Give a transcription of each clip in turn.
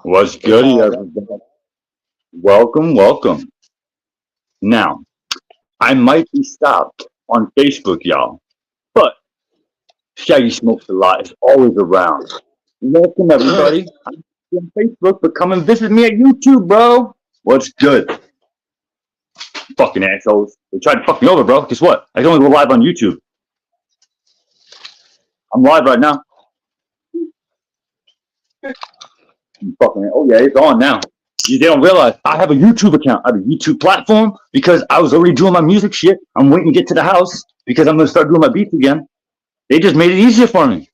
What's It's good, all right. everybody? Welcome, welcome. Now, I might be stopped on Facebook, y'all, but Shaggy Smokes a Lot is always around. Welcome, everybody. I'm on Facebook, but come and visit me at YouTube, bro. What's good? Fucking assholes. They tried to fuck me over, bro. Guess what? I can only go live on YouTube. I'm live right now. Fucking, oh yeah, it's on now. They don't realize I have a YouTube account. I have a YouTube platform because I was already doing my music shit. I'm waiting to get to the house because I'm gonna start doing my beats again. They just made it easier for me.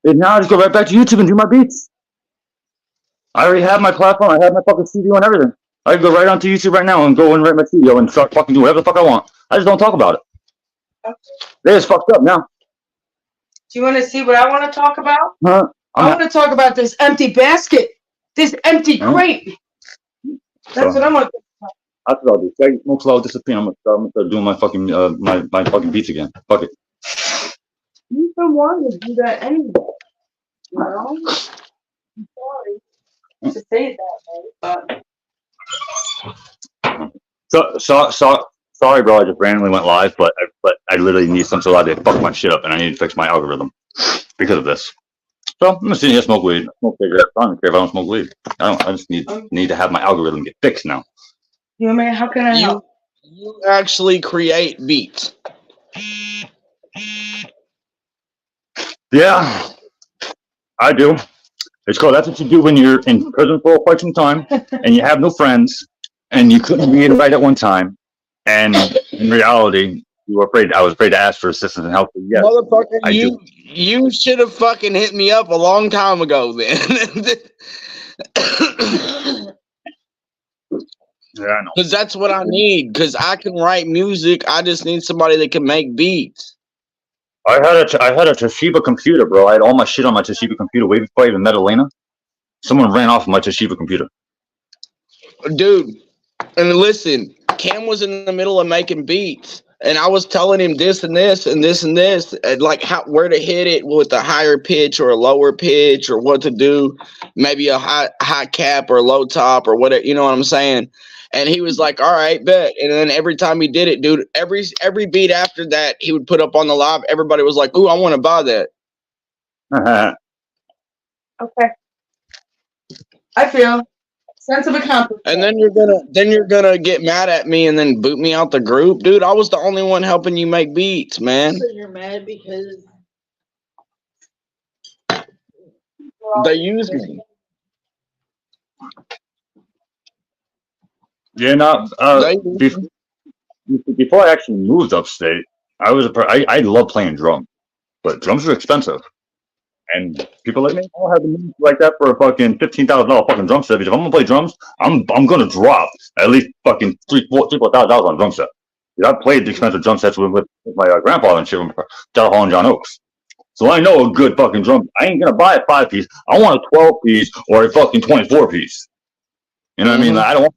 And now I just go right back to YouTube and do my beats. I already have my platform. I have my fucking studio and everything. I can go right onto YouTube right now and go and write my studio and start fucking doing whatever the fuck I want. I just don't talk about it. They just fucked up now. Do you want to see what I want to talk about? Huh? I want to talk about this empty basket, this empty crate. That's what I want to talk That's what I'll do. Shaggy Smoke Slow disappear. I'm gonna start doing my fucking my fucking beats again. Fuck it. about. You've been wanting to do that anyway. You know? I'm sorry to say it that way, but Sorry, bro. I just randomly went live, but I literally need some sort of to fuck my shit up, and I need to fix my algorithm because of this. So I'm gonna sit here smoke weed, smoke cigarettes. I don't care if I don't smoke weed. I don't. I just need to have my algorithm get fixed now. you know, man, how can I You help? you actually create beats. Yeah, I do. It's called. That's what you do when you're in prison for quite some time, and you have no friends, and you couldn't read and write at one time, and in reality, you were afraid. I was afraid to ask for assistance and help. Yes, Motherfucker, I do. you should have fucking hit me up a long time ago then. Yeah, I know. Cause that's what I need. Cause I can write music. I just need somebody that can make beats. I had a Toshiba computer, bro. I had all my shit on my Toshiba computer way before I even met Elena. Someone ran off my Toshiba computer. Dude, and listen, Cam was in the middle of making beats. And I was telling him this and this and this and this, and like how where to hit it with a higher pitch or a lower pitch or what to do, maybe a high cap or low top or whatever, you know what I'm saying? And he was like, "All right, bet." And then every time he did it, dude, every beat after that he would put up on the live, everybody was like, "Ooh, I want to buy that." Okay. I feel sense of And accomplishment. then you're gonna get mad at me and then boot me out the group, dude. I was the only one helping you make beats, man. So you're mad because They used me. Yeah, not They before I actually moved upstate. I love playing drums, but drums are expensive, and people like me I don't have the money like that for a fucking $15,000 fucking drum set. Because if I'm gonna play drums, I'm gonna drop at least fucking three, $4,000 on a drum set. Because I played the expensive drum sets with my grandfather and shit, with John Hall and John Oaks. So I know a good fucking drum. I ain't gonna buy a 5 piece. I want a 12 piece or a fucking 24 piece. You know what I mean? Like, I don't want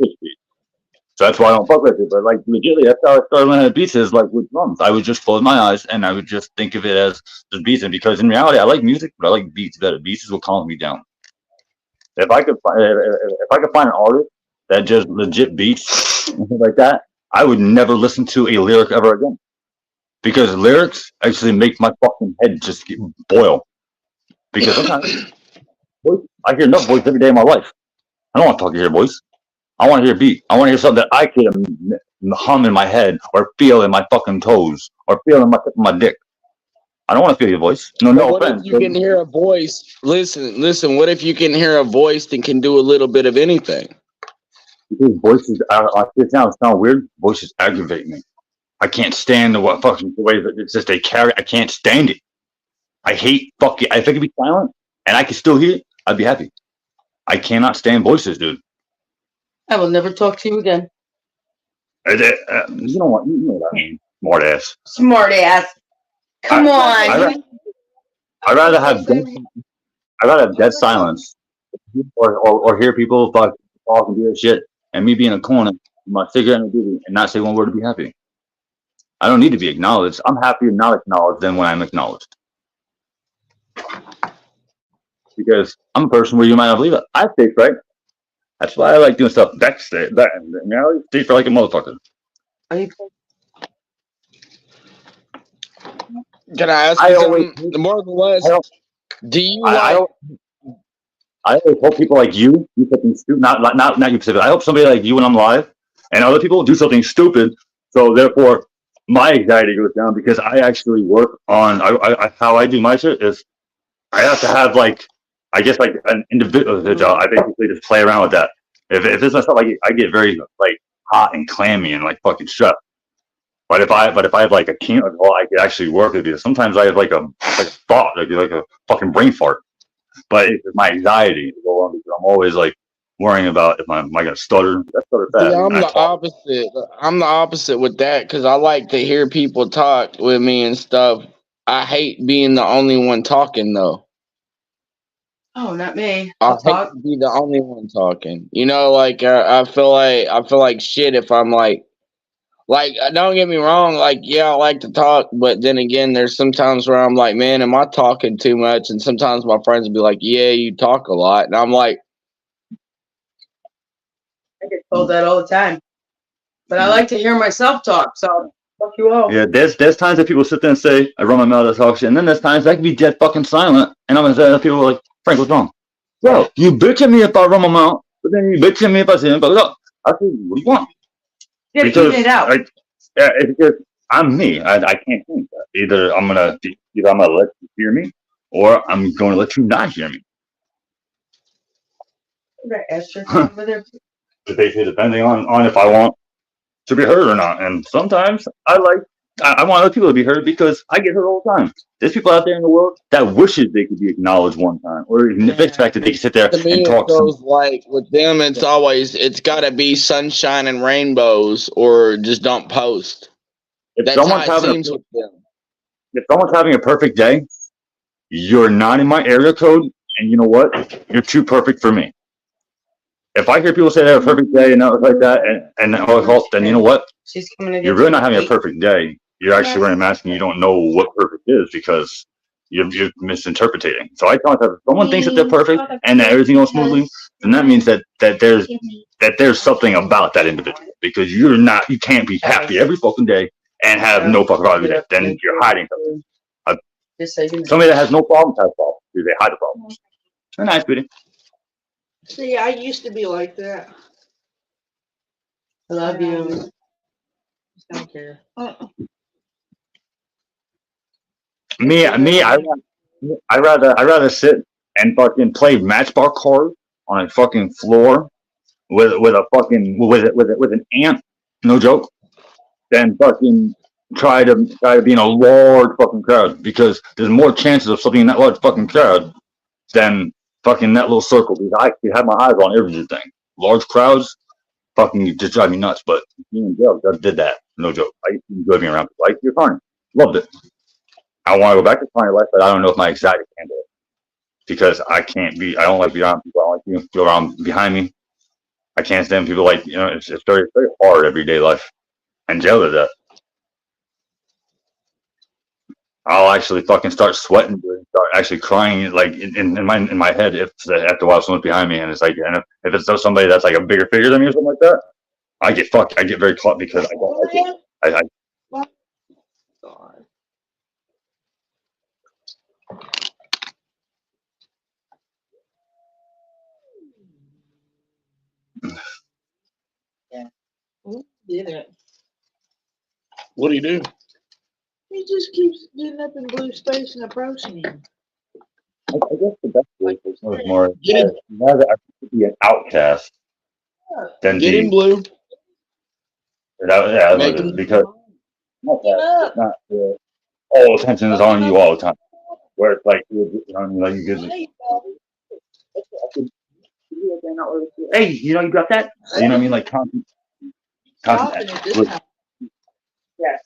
a 6 piece. So that's why I don't fuck with it. But like legitimately, that's how I started learning beats is like with drums. I would just close my eyes and I would just think of it as the beats. And because in reality, I like music, but I like beats better. Beats is what calms me down. If I could find an artist that just legit beats and things like that, I would never listen to a lyric ever again. Because lyrics actually make my fucking head just boil. Because sometimes I hear enough voice every day of my life. I don't want to talk to your voice. I want to hear a beat. I want to hear something that I can hum in my head or feel in my fucking toes or feel in my tip of my dick. I don't want to feel your voice. No, But no what if offense. you can hear a voice? Listen. What if you can hear a voice that can do a little bit of anything? Because voices, it sounds weird. Voices aggravate me. I can't stand what fucking the way that it's just they carry. I can't stand it. I hate fucking. If I could be silent and I could still hear it, I'd be happy. I cannot stand voices, dude. I will never talk to you again. You know what? You know what I mean. Smart ass. Smart ass. Come I, on. I rather have I'd rather have dead silence or hear people talk and do their shit and me be in a corner with my cigarette and a doobie and not say one word to be happy. I don't need to be acknowledged. I'm happier not acknowledged than when I'm acknowledged. because I'm a person where you might not believe it. I stage fright. That's why I like doing stuff backstage. That I stage fright like a motherfucker. Are you Can I ask I you always, something? More or less, I don't, do you I like? don't, I always hope people like you do something stupid. Not you specifically. I hope somebody like you when I'm live, and other people do something stupid. So therefore, my anxiety goes down because I actually work on. How I do my shit is I have to have like I guess like an individual job. I basically just play around with that. If it's not stuff, I get very like hot and clammy and like fucking stressed. But if I have like a team, well, I could actually work with you. Sometimes I have like a thought, like a fucking brain fart. But it's my anxiety to go on because I'm always like worrying about if am I gonna stutter? I stutter See, fast. I'm I the talk. opposite. I'm the opposite with that because I like to hear people talk with me and stuff. I hate being the only one talking though. Oh, not me. I I'll hate talk. to be the only one talking. You know, like I feel like shit if I'm like don't get me wrong, like yeah, I like to talk, but then again, there's sometimes where I'm like, man, am I talking too much? And sometimes my friends will be like, yeah, you talk a lot, and I'm like, I get told that all the time. But I like to hear myself talk, so fuck you all. Yeah, there's times that people sit there and say I run my mouth, I talk shit, and then there's times I can be dead fucking silent, and I'm gonna say people are like Frank, what's wrong? Bro, you bitch at me if I run my mouth, but then you bitch at me if I say it. But look, I say, what do you want? Yeah, Because even it out. it's because I'm me. I can't change that. Either I'm gonna let you hear me, or I'm going to let you not hear me. That asterisk over there. Basically, depending on if I want to be heard or not. And sometimes I want other people to be heard because I get heard all the time. There's people out there in the world that wishes they could be acknowledged one time, or even the fact that they can sit there to and me, it talk some. goes like with them, it's got to be sunshine and rainbows, or just don't post. If That's how someone's it having a seems with them. if someone's having a perfect day, you're not in my area code, and you know what? You're too perfect for me. If I hear people say they have a perfect day and stuff like that, then you know what? She's coming to get You're really you. not having a perfect day. You're actually wearing a mask and you don't know what perfect is because you're misinterpreting. So I tell myself, if someone thinks that they're perfect and that everything goes smoothly, then that means that there's something about that individual because you can't be happy every fucking day and have no fucking problem every day. Then you're hiding something. Uh, Just so you know. Somebody that has no problems has problems because they hide the problems. They're nice, beauty. See, I used to be like that. I love you. Just don't care. Me, I rather sit and fucking play matchbox cards on a fucking floor with a fucking with an ant, no joke, than fucking try to be in a large fucking crowd because there's more chances of something in that large fucking crowd than fucking that little circle because I can have my eyes on everything. Large crowds fucking just drive me nuts, but me and Joe did that, no joke. I used to enjoy being around people. Like you're fine, loved it. I want to go back to my life, but I don't know if my anxiety can handle it because I can't be. I don't like being around people. I don't like people around behind me. I can't stand people like It's very hard everyday life. And jail is that. I'll actually fucking start sweating, and start actually crying like in my head if after a while someone's behind me and it's like and if it's somebody that's like a bigger figure than me or something like that, I get fucked. I get very caught because I don't like it. God. Who did it? What do you do? He just keeps getting up in blue space and approaching him. I guess the best way is more Get him, rather I should be an outcast than get him be blue. that's what Make it is him. because not Get that up. it's not all attention is on you all the time. Where it's like what I mean, like you get hey, you got that? You know what I mean? Like Stopping it this time. Yes,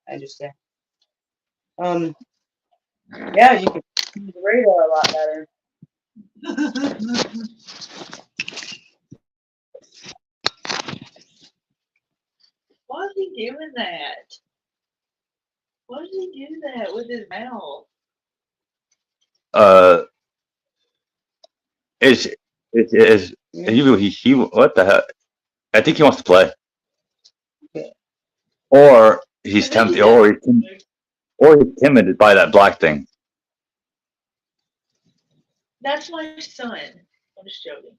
I understand. Yeah, you can use the radar a lot better. Why is he doing that? Why does he do that with his mouth? uh he what the heck? I think he wants to play, or he's tempted, or he's timid by that black thing. That's my son. I'm just joking.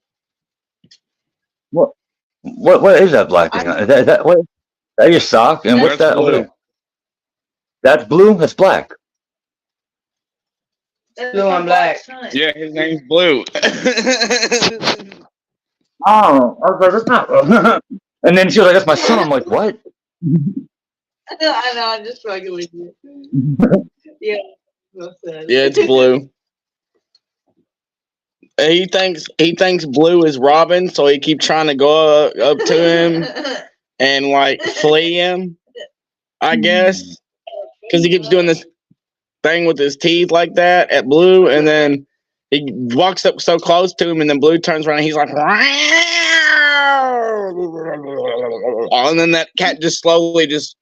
What is that black thing? Is that what? Is that your sock? And what's That's that over blue. there? That's blue. That's black. That's Blue my and black. son. Yeah, his name's Blue. Oh, I was like, that's not. And then she was like, "That's my son." I'm like, "What?" I know. I'm just fucking with you. Yeah. My son. Yeah, it's Blue. He thinks Blue is Robin, so he keeps trying to go up to him and like flee him. I guess because he keeps doing this thing with his teeth like that at Blue, and then he walks up so close to him, and then Blue turns around and he's like, and then that cat just slowly just.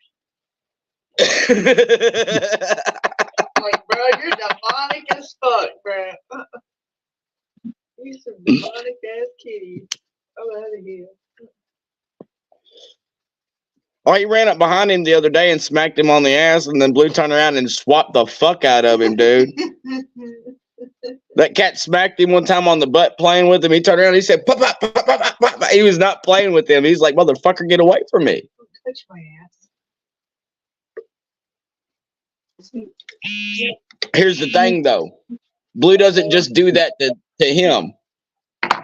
Like, bro, you're demonic as fuck, bro. You some demonic ass kitty. I'm out of here. Oh, he ran up behind him the other day and smacked him on the ass, and then Blue turned around and swapped the fuck out of him, dude. That cat smacked him one time on the butt playing with him. He turned around and he said, pop, pop, pop, pop, pop, pop. He was not playing with him. He's like, motherfucker, get away from me. Don't touch my ass. Here's the thing, though. Blue doesn't just do that to him.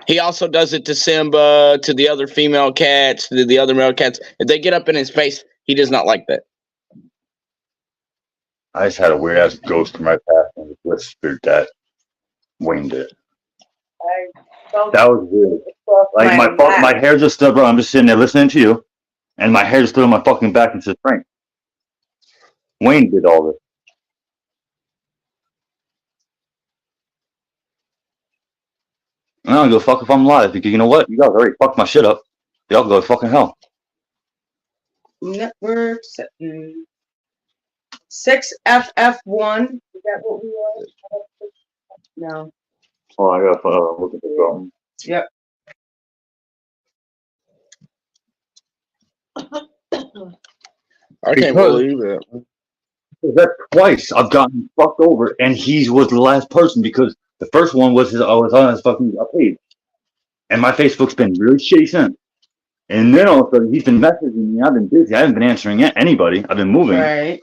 He also does it to Simba, to the other female cats, to the other male cats. If they get up in his face, he does not like that. I just had a weird ass ghost in my past and whispered that Wayne did. That was weird. Like my hair just stood, bro. I'm just sitting there listening to you, and my hair just stood on my fucking back and said, "Frank, Wayne did all this." I don't go fuck if I'm alive, because you know what? You guys already fucked my shit up. Y'all go to fucking hell. Network 6FF1. Is that what we are? No. Oh, I gotta look at the phone. Yep. I can't believe it. That's twice I've gotten fucked over, and he was the last person because the first one was I was on his fucking page, and my Facebook's been really shitty since. And then all of a sudden he's been messaging me. I've been busy. I haven't been answering anybody. I've been moving. Right.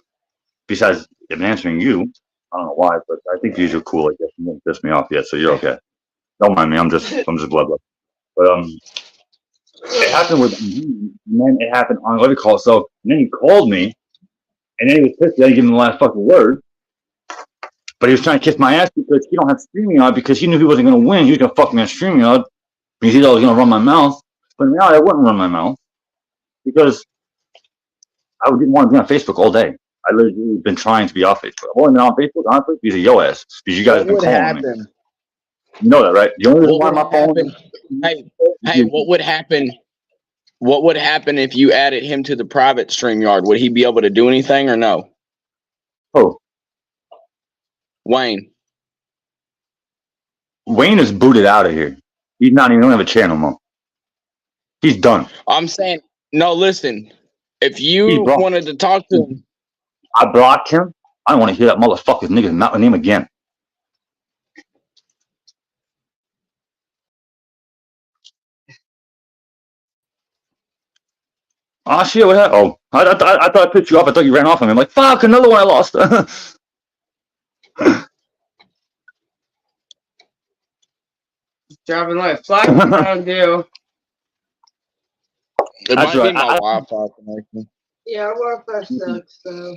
Besides, I've been answering you. I don't know why, but I think you're cool. I guess you didn't piss me off yet, so you're okay. Don't mind me. I'm just blood. But it happened with me, and then it happened on what do you call it? So and then he called me, and then he was pissed. I didn't give him the last fucking word. But he was trying to kiss my ass because he don't have StreamYard because he knew he wasn't going to win. He was going to fuck me on StreamYard because he thought I was going to run my mouth. But in reality, I wouldn't run my mouth because I didn't want to be on Facebook all day. I literally been trying to be off Facebook. I've only been on Facebook, honestly, because of yo ass. Because you guys have been calling me. You know that, right? The only reason why my phone. Hey, what would happen? What would happen if you added him to the private StreamYard? Would he be able to do anything or no? Oh, Wayne. Wayne is booted out of here. He's not even. Don't have a channel more. He's done. I'm saying no. Listen, if you wanted to talk to him, I blocked him. I don't want to hear that motherfucker's name again. Oh shit! What happened? Oh, I thought I picked you up. I thought you ran off of me. I'm like, fuck, another one I lost. Dropping like flies down, do. it That's might right. be my Wi-Fi connection. Yeah, our Wi-Fi sucks, so.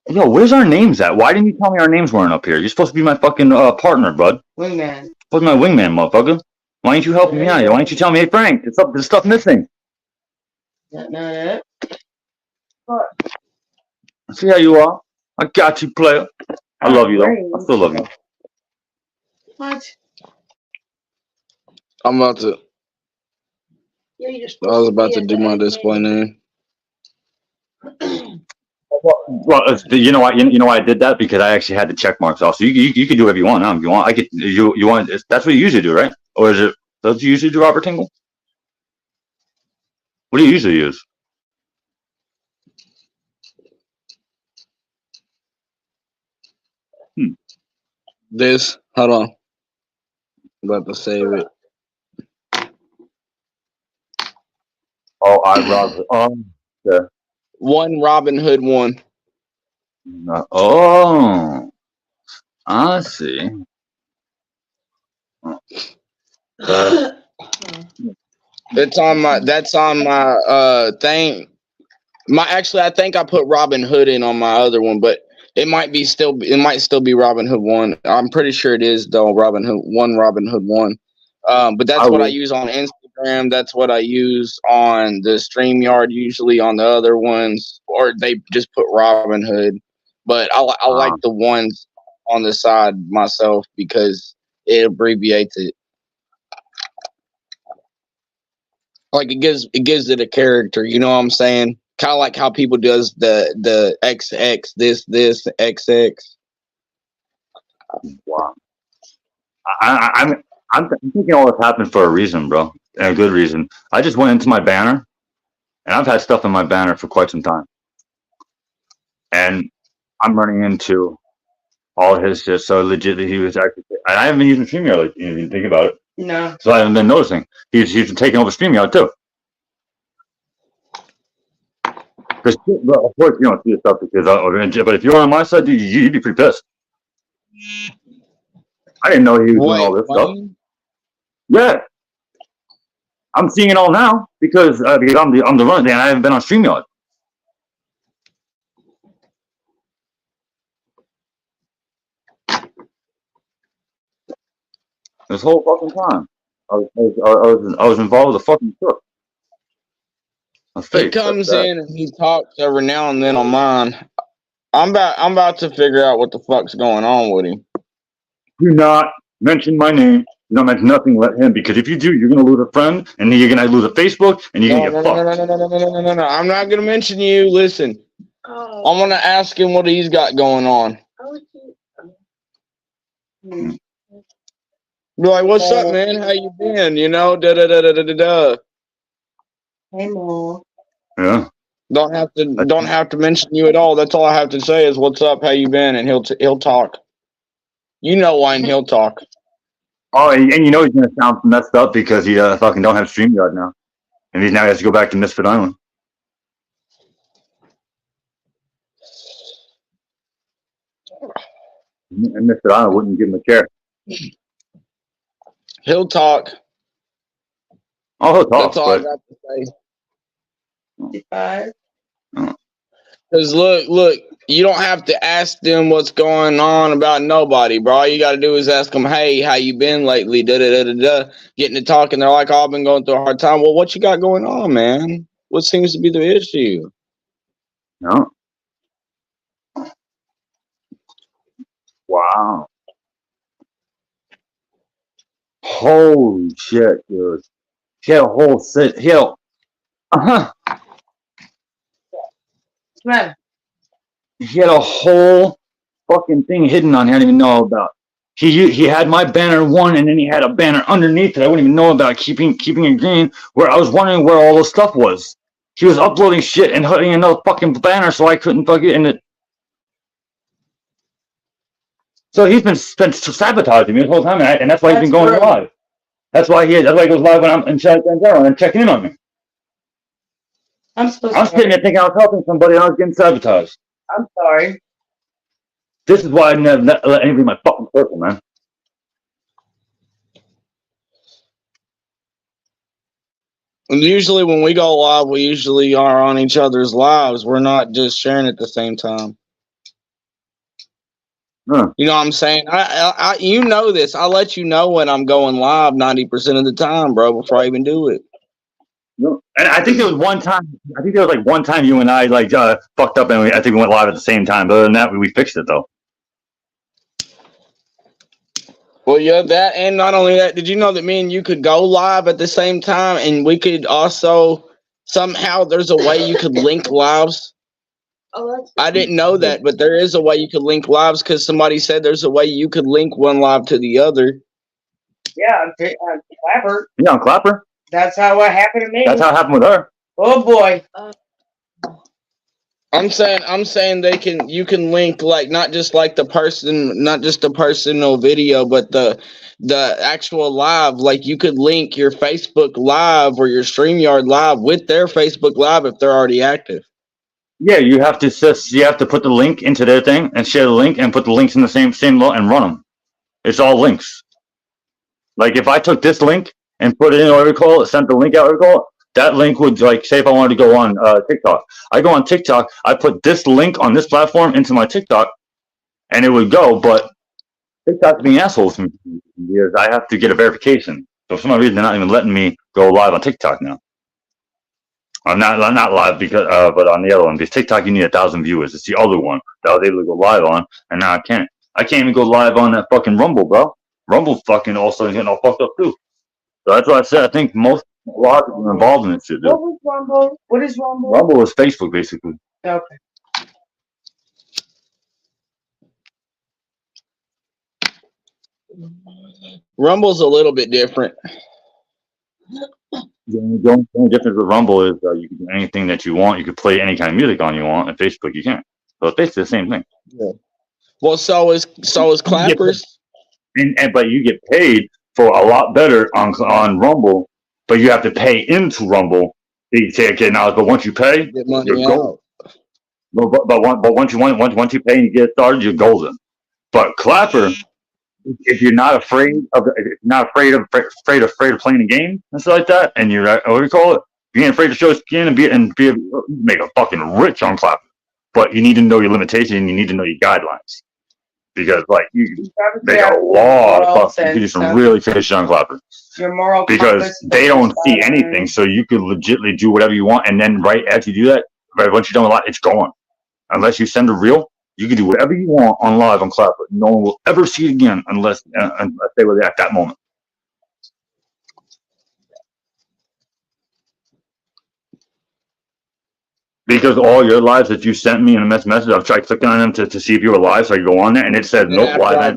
Yo, where's our names at? Why didn't you tell me our names weren't up here? You're supposed to be my fucking partner, bud. Wingman. Supposed to be my wingman, motherfucker. Why ain't you helping me out here? Why ain't you telling me, hey, Frank, there's stuff missing? Not. See how you are? I got you, player. I love you, though. I still love you. What? I'm about to. Yeah, I was about to do my display name. You know why? You know why I did that? Because I actually had the check marks off. So you can do whatever you want now. If you want, I could. You want? That's what you usually do, right? Or is it? Does you usually do Robert Tingle? What do you usually use? This. Hold on. I'm about to save it. Oh, I Robert. Yeah. One Robin Hood one. Oh, I see. It's on my. That's on my thing. Actually, I think I put Robin Hood in on my other one, but it might still be Robin Hood one. I'm pretty sure it is though. Robin Hood one. But that's what I use on Instagram. That's what I use on the StreamYard. Usually on the other ones, or they just put Robin Hood. But I like the ones on the side myself because it abbreviates it. Like it gives it a character. You know what I'm saying? Kind of like how people does the XX this XX. Wow. I'm thinking all this happened for a reason, bro, and a good reason. I just went into my banner, and I've had stuff in my banner for quite some time, and I'm running into all his shit. So legit, he was actually. And I haven't been using StreamYard. Like, you think about it. No. So I haven't been noticing. He's been taking over StreamYard too. Because of course you don't see the stuff because but if you're on my side, you'd be pretty pissed. I didn't know he was doing all this stuff. Yeah, I'm seeing it all now because I'm the runner and I haven't been on StreamYard. This whole fucking time, I was involved with a fucking crook. He comes in and he talks every now and then on mine. I'm about to figure out what the fuck's going on with him. Do not mention my name. You don't mention nothing. Let him, because if you do, you're gonna lose a friend, and then you're gonna lose a Facebook, and you're gonna get fucked. No. I'm not gonna mention you. Listen, I'm gonna ask him what he's got going on. Be like, what's up, man? How you been? You know, da da da da da da. Hey, Mo. Yeah. Don't have to mention you at all. That's all I have to say is what's up, how you been, and he'll talk. You know why, and he'll talk. Oh, and you know he's gonna sound messed up because he fucking don't have StreamYard now, and he now has to go back to Misfit Island. And Misfit Island wouldn't give him a chair. He'll talk. Oh, he'll talk. That's all I got to say. 55. Because look, you don't have to ask them what's going on about nobody, bro. All you got to do is ask them, hey, how you been lately? Da da da da da. Getting to talking, they're like, oh, I've been going through a hard time. Well, what you got going on, man? What seems to be the issue? No. Wow. Holy shit, dude. He had a whole set. He had a whole fucking thing hidden on here I didn't even know about. He had my banner one, and then he had a banner underneath it I wouldn't even know about, keeping it green, where I was wondering where all the stuff was. He was uploading shit and putting another fucking banner so I couldn't fuck it in it. So he's been sabotaging me this whole time, and that's why he's been going live. That's why he goes live when I'm in chat and checking in on me. I'm sitting there thinking I was helping somebody and I was getting sabotaged. I'm sorry. This is why I never let anybody in my fucking circle, man. And usually when we go live, we usually are on each other's lives. We're not just sharing at the same time. Huh. You know what I'm saying? I you know this. I let you know when I'm going live 90% of the time, bro, before I even do it. No. And I think there was one time. I think there was like one time you and I fucked up, and I think we went live at the same time. But other than that, we fixed it though. Well, yeah, that, and not only that, did you know that me and you could go live at the same time, and we could also somehow there's a way you could link lives. Oh, that's I didn't know that, but there is a way you could link lives because somebody said there's a way you could link one live to the other. Yeah, Clapper. Yeah, on Clapper. That's how it happened to me. That's how it happened with her. Oh boy. I'm saying you can link like not just the personal video, but the actual live. Like you could link your Facebook Live or your StreamYard Live with their Facebook Live if they're already active. Yeah, you have to put the link into their thing and share the link and put the links in the same lot and run them. It's all links. Like if I took this link and put it in whatever you call it, sent the link out, whatever you call it, that link would, like, say if I wanted to go on TikTok. I go on TikTok, I put this link on this platform into my TikTok, and it would go, but TikTok's being assholes to me because I have to get a verification. So for some reason, they're not even letting me go live on TikTok now. I'm not live because, but on the other one, because TikTok you need 1,000 viewers. It's the other one that I was able to go live on, and now I can't. I can't even go live on that fucking Rumble, bro. Rumble fucking also getting all fucked up too. So that's why I said I think a lot of people are involved in this shit. Dude. What was Rumble? What is Rumble? Rumble is Facebook basically. Okay. Rumble's a little bit different. The only difference with Rumble is you can do anything that you want. You can play any kind of music on you want. And Facebook you can't. So it's basically the same thing. Yeah. Well, so is Clappers. But you get paid for a lot better on Rumble, but you have to pay into Rumble. You say, okay, now, but once you pay, Get money you're golden. out. But once you pay and you get started, you're golden. But Clapper, if you're not afraid of playing a game and stuff like that, and you're what do you call it? You ain't afraid to show skin and make a fucking rich on Clapper. But you need to know your limitations and you need to know your guidelines. Because like you make a lot of fucking, you can do some really fishy on Clapper. Your moral because they don't see anything, so you could legitimately do whatever you want, and then right after you do that, right once you're done with that, it's gone. Unless you send a reel, you can do whatever you want on live on Clapper. No one will ever see it again unless they were there at that moment. Because all your lives that you sent me in a message, I've tried clicking on them to see if you were live, so I go on there, and it said nope, live.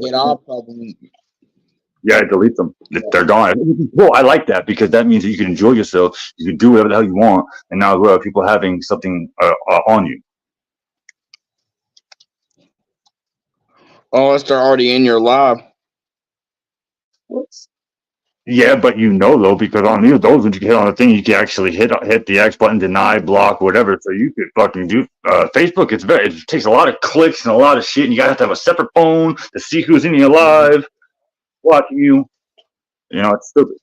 Yeah, I delete them. They're gone. Well, I like that because that means that you can enjoy yourself. You can do whatever the hell you want, and now people having something on you. Unless they're already in your live. Whoops. Yeah, but though, because on those when you hit on the thing, you can actually hit the X button, deny, block, whatever. So you could fucking do Facebook. It takes a lot of clicks and a lot of shit, and you gotta have to have a separate phone to see who's in your live watching you. You know, it's stupid.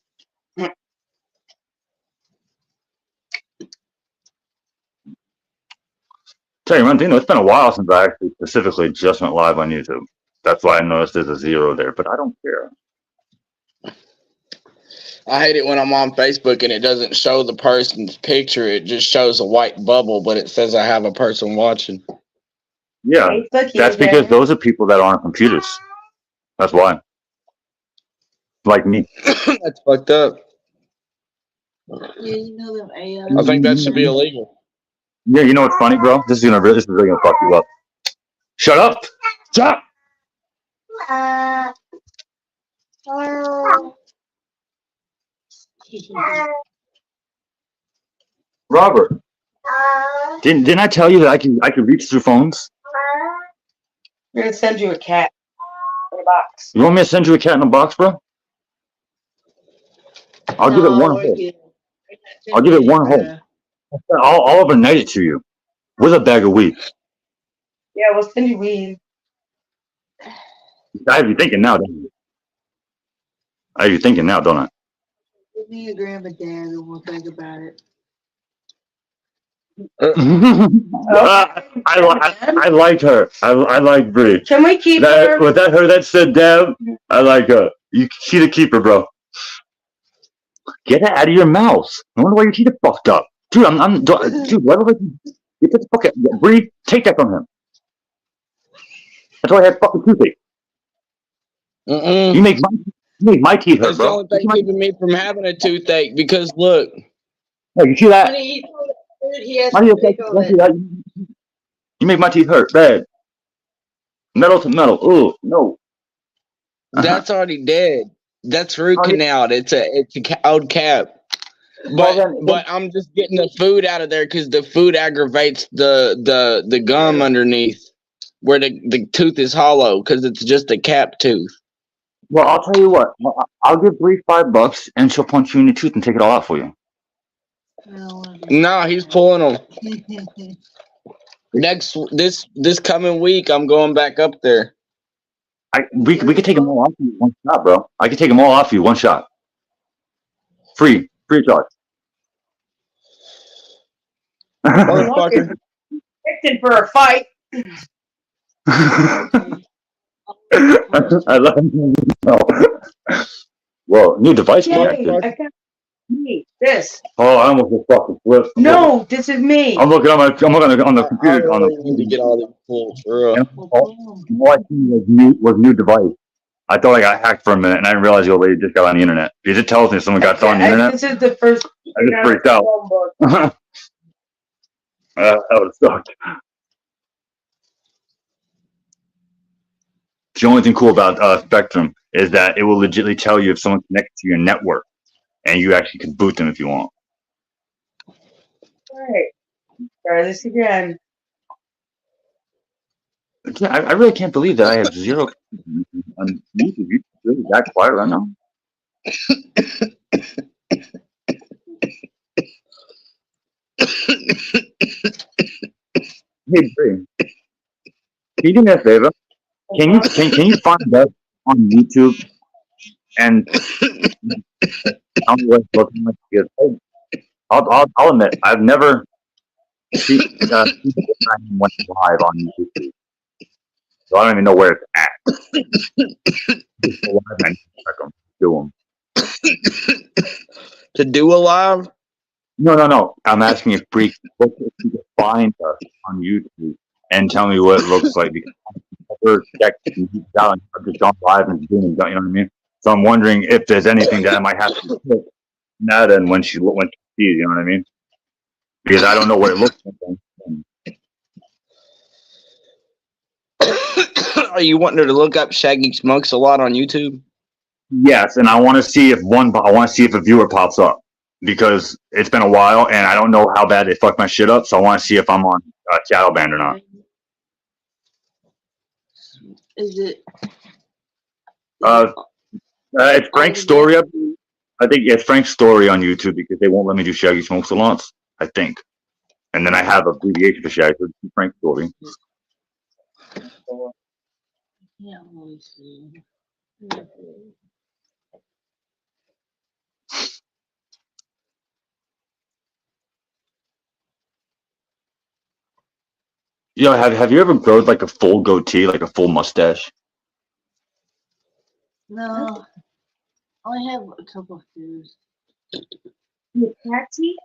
Tell you one thing, though, it's been a while since I actually specifically just went live on YouTube. That's why I noticed there's a 0 there, but I don't care. I hate it when I'm on Facebook and it doesn't show the person's picture. It just shows a white bubble, but it says I have a person watching. Yeah, that's because those are people that are on computers. That's why. Like me. That's fucked up. Yeah, you know them AI. I think that should be illegal. Yeah, you know what's funny, bro? This is really gonna fuck you up. Shut up! Shut up! Robert, didn't I tell you that I can reach through phones? We're gonna send you a cat in a box. You want me to send you a cat in a box, bro? I'll give it one hole. I'll give it one hole. I'll overnight it to you with a bag of weed. Yeah, we'll send you weed. I have you thinking now, don't you? I have you thinking now, don't I? Give me a gram of dad and we'll think about it. I like her. I like Bree. Can we keep her? Was that her that said Deb? I like her. She the keeper, bro. Get that out of your mouth. I wonder why your teeth are fucked up. Dude, dude, why do I get the fuck out? Bree, take that from him. That's why I have fucking toothache. You make my teeth hurt, That's the bro. only thing keeping me from having a toothache because look. Hey, you see that? He has Why do to you take all that. You make my teeth hurt bad. Metal to metal. Oh no. That's already dead. That's root Oh, yeah. canal. It's a old cap. Well, But I'm just getting the food out of there because the food aggravates the gum underneath where the tooth is hollow because it's just a cap tooth. Well, I'll tell you what. I'll give Bree $5 and she'll punch you in your tooth and take it all out for you. No, he's pulling them. This coming week, I'm going back up there. We could take them all off you one shot, bro. I could take them all off you one shot. Free charge. Motherfucker. Expecting for a fight. I love you. Well, new device Yay, connected. I got me. This. Oh, I almost just fucking flipped. No, this is me. I'm looking on the computer I on the really need to get all these pulls for real. and all I seen was new device. I thought I got hacked for a minute, and I didn't realiase the old lady just got on the internet. She just tells me someone got on the internet. This is the first. I just freaked out. That would suck. The only thing cool about Spectrum is that it will legitimately tell you if someone connected to your network, and you actually can boot them if you want. All right. Try this again. I really can't believe that I have zero on YouTube. You really that quiet right now? Hey, Bree, can you do me a favor? Can you find us on YouTube and tell me what it's looking like? Because I'll admit I've never seen went live on YouTube, so I don't even know where it's at. Just go live and check them, do them. To do a live? No. I'm asking if Bree can find us on YouTube and tell me what it looks like. Because I've checked out and I've just gone live and doing, you know what I mean? So I'm wondering if there's anything that I might have to click that and when she sees, you know what I mean? Because I don't know what it looks like. Are you wanting her to look up Shaggy Smokes a lot on YouTube? Yes, and I want to see if a viewer pops up because it's been a while and I don't know how bad they fucked my shit up. So I want to see if I'm on shadow banned or not. Is it? It's Frank's story. I think it's Frank's story on YouTube because they won't let me do Shaggy Smoke Salons, I think. And then I have a abbreviation for Shaggy, so it's Frank's story. Yeah, let see. Yo, have you ever grown like a full goatee, like a full mustache? No, I only have a couple of shoes. You taxi?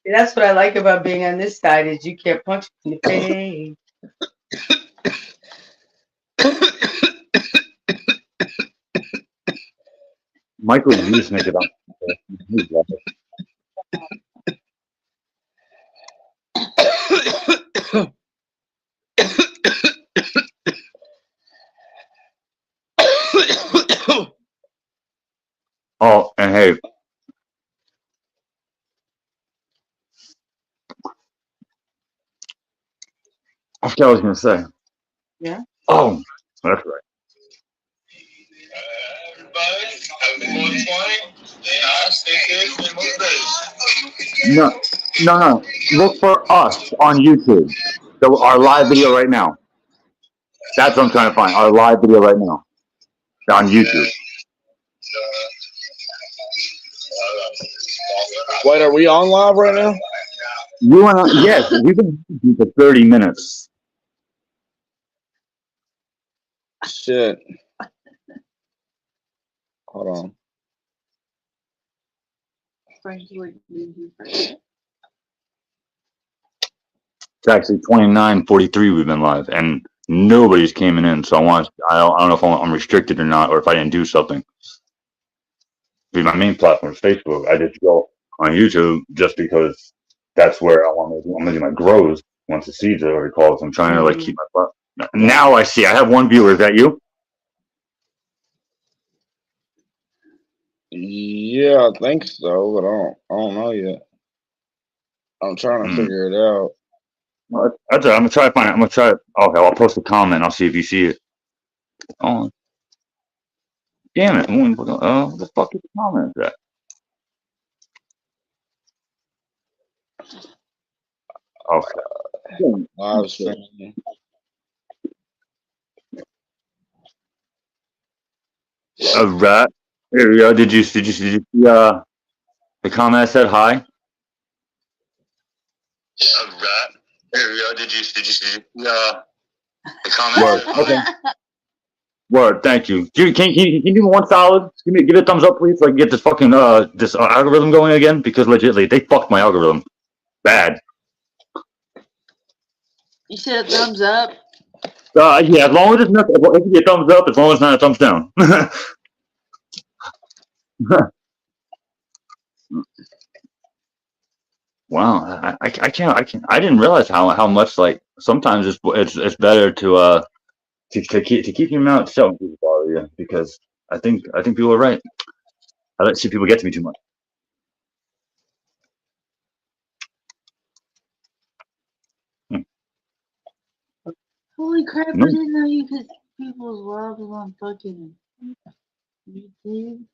That's what I like about being on this side is you can't punch me in the face. Michael used make it up. Oh, and hey, I forgot what I was gonna say. Yeah. Oh, that's right. No. Look for us on YouTube. So our live video right now. That's what I'm trying to find. Our live video right now on YouTube. Wait, are we on live right now? Yes, we've been for 30 minutes. Shit. Hold on. It's actually 29:43 we've been live, and nobody's coming in. So I don't know if I'm restricted or not, or if I didn't do something. My main platform is Facebook. I just go on YouTube just because that's where I'm gonna do my grows once the seeds are already called. So I'm trying to like keep my. Now I see. I have one viewer. Is that you? Yeah, I think so, but I don't know yet. I'm trying to figure it out. Well, that's it. I'm gonna try to find it. I'm gonna try. Okay, I'll post a comment. I'll see if you see it. Oh, damn it! What the fuck is the comment? That? Okay. Live streaming. A rat. Here we go. Did you see the comment that said hi? A rat. Here we go. Did you see the comment? Word. Okay. Word. Thank you. Can you give me one solid? Give it a thumbs up, please, so I can get this fucking this algorithm going again. Because legitimately, they fucked my algorithm bad. You said a thumbs up. Yeah. As long as it's not, if you get a thumbs up, as long as it's not a thumbs down. Wow, I can't. I didn't realize how much like sometimes it's better to keep your mouth shut when people bother you because I think people are right. I let see people get to me too much. Holy crap! I didn't know you could people's lives on fucking YouTube.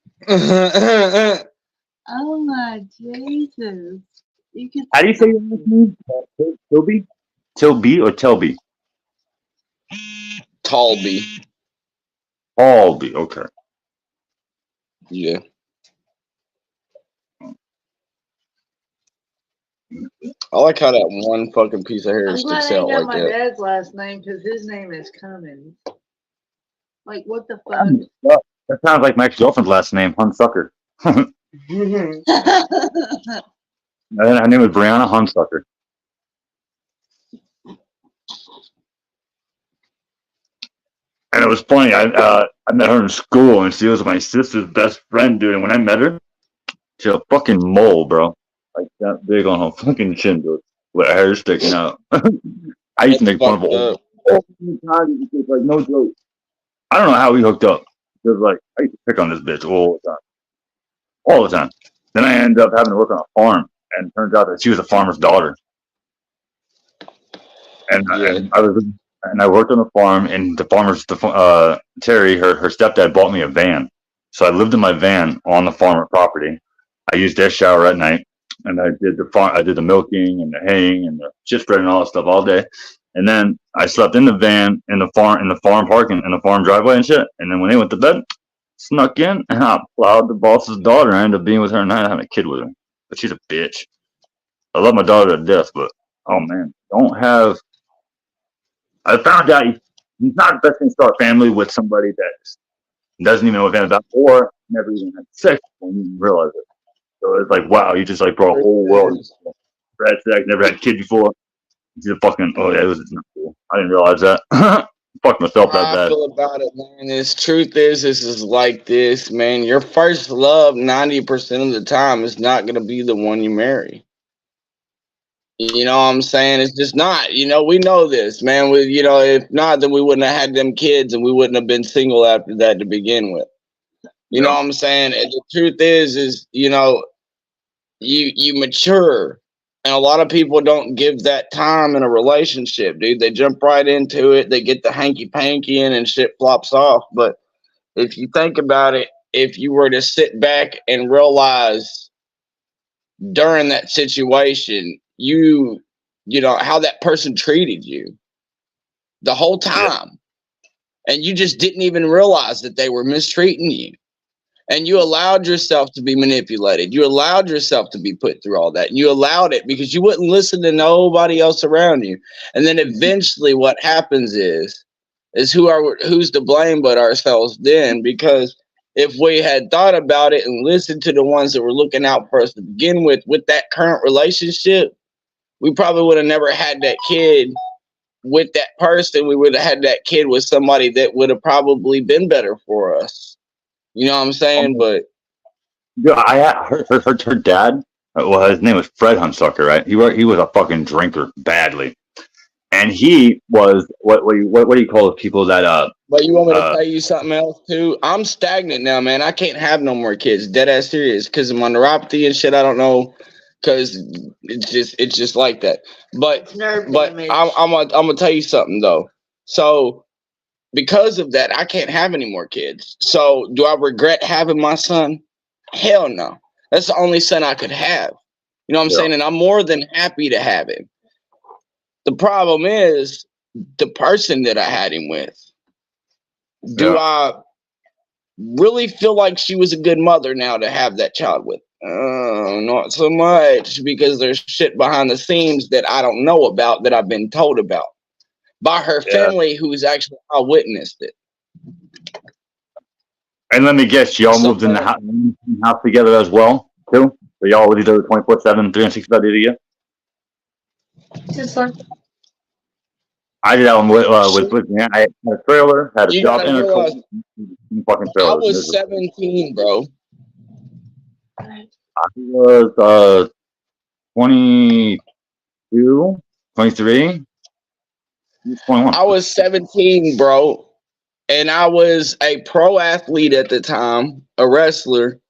Oh my Jesus! You could. How do you say your last name? Tilby? Tilby or Telby? Talby. Talby. Okay. Yeah. I like how that one fucking piece of hair I'm glad sticks I out got like my that. dad's last name because his name is Cummins. Like what the fuck? That sounds like my ex-girlfriend's last name, Hunsucker. Her name was Brianna Hunsucker. And it was funny. I met her in school, and she was my sister's best friend, dude. And when I met her, she had a fucking mole, bro, like that big on her fucking chin, dude, with her hair sticking out. I used to make fun of her all the time. Like no joke. I don't know how we hooked up. Because like I used to pick on this bitch all the time. Then I ended up having to work on a farm, and it turns out that she was a farmer's daughter. And I worked on a farm, and Terry, her stepdad bought me a van, so I lived in my van on the farmer property. I used their shower at night, and I did the milking and the haying and the shit spreading and all that stuff all day. And then I slept in the van in the farm parking in the farm driveway and shit. And then when they went to bed, snuck in and I plowed the boss's daughter. I ended up being with her and I having a kid with her, but she's a bitch. I love my daughter to death, but oh man, don't have. I found out he's not the best thing to start a family with somebody that doesn't even know what it's about or never even had sex when you realize it. So it's like, wow, you just like brought a whole world. Brad sex, never had a kid before. He's a fucking, oh yeah, it was not cool. I didn't realize that. Fuck myself that bad. I feel about it, man. Truth is, this is like this, man. Your first love, 90% of the time, is not gonna be the one you marry. You know what I'm saying? It's just not. You know, we know this, man. If not, then we wouldn't have had them kids, and we wouldn't have been single after that to begin with. You know what I'm saying? And the truth is, you mature, and a lot of people don't give that time in a relationship, dude. They jump right into it. They get the hanky panky in, and shit flops off. But if you think about it, if you were to sit back and realize during that situation, you know how that person treated you the whole time, and you just didn't even realize that they were mistreating you, and you allowed yourself to be manipulated, you allowed yourself to be put through all that, and you allowed it because you wouldn't listen to nobody else around you. And then eventually what happens is who's to blame but ourselves then, because if we had thought about it and listened to the ones that were looking out for us to begin with that current relationship, we probably would have never had that kid with that person. We would have had that kid with somebody that would have probably been better for us. You know what I'm saying? But yeah, her dad well, his name was Fred Hunsucker, right? He was a fucking drinker badly, and he was what do you call the people that But you want me to tell you something else too? I'm stagnant now, man. I can't have no more kids. Dead ass serious, because of my neuropathy and shit. I don't know, because it's just like that. But Nerve but damage. I'm gonna tell you something though. So because of that, I can't have any more kids. So do I regret having my son? Hell no. That's the only son I could have. You know what I'm Yeah. saying? And I'm more than happy to have him. The problem is the person that I had him with. Do Yeah. I really feel like she was a good mother now to have that child with? Not so much, because there's shit behind the scenes that I don't know about, that I've been told about by her Yeah. family, who's actually witnessed it. And let me guess, y'all So moved in the house together as well, too? So y'all were either 24/7, 365 days a year? Just like I did that one with me. I had a trailer, had a you job, gotta and a realize, fucking I trailer. was 17, bro. I was 22, 23, 21. I was 17, bro, and I was a pro athlete at the time, a wrestler.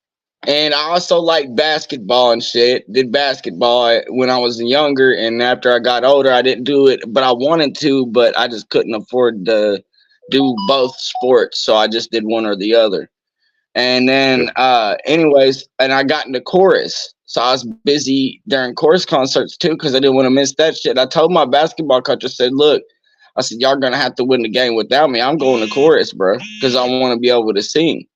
And I also liked basketball and shit. Did basketball when I was younger, and after I got older, I didn't do it, but I wanted to, but I just couldn't afford to do both sports, so I just did one or the other. And then, anyways, and I got into chorus, so I was busy during chorus concerts too, because I didn't want to miss that shit. I told my basketball coach, I said, "Look, I said y'all gonna have to win the game without me. I'm going to chorus, bro, because I want to be able to sing."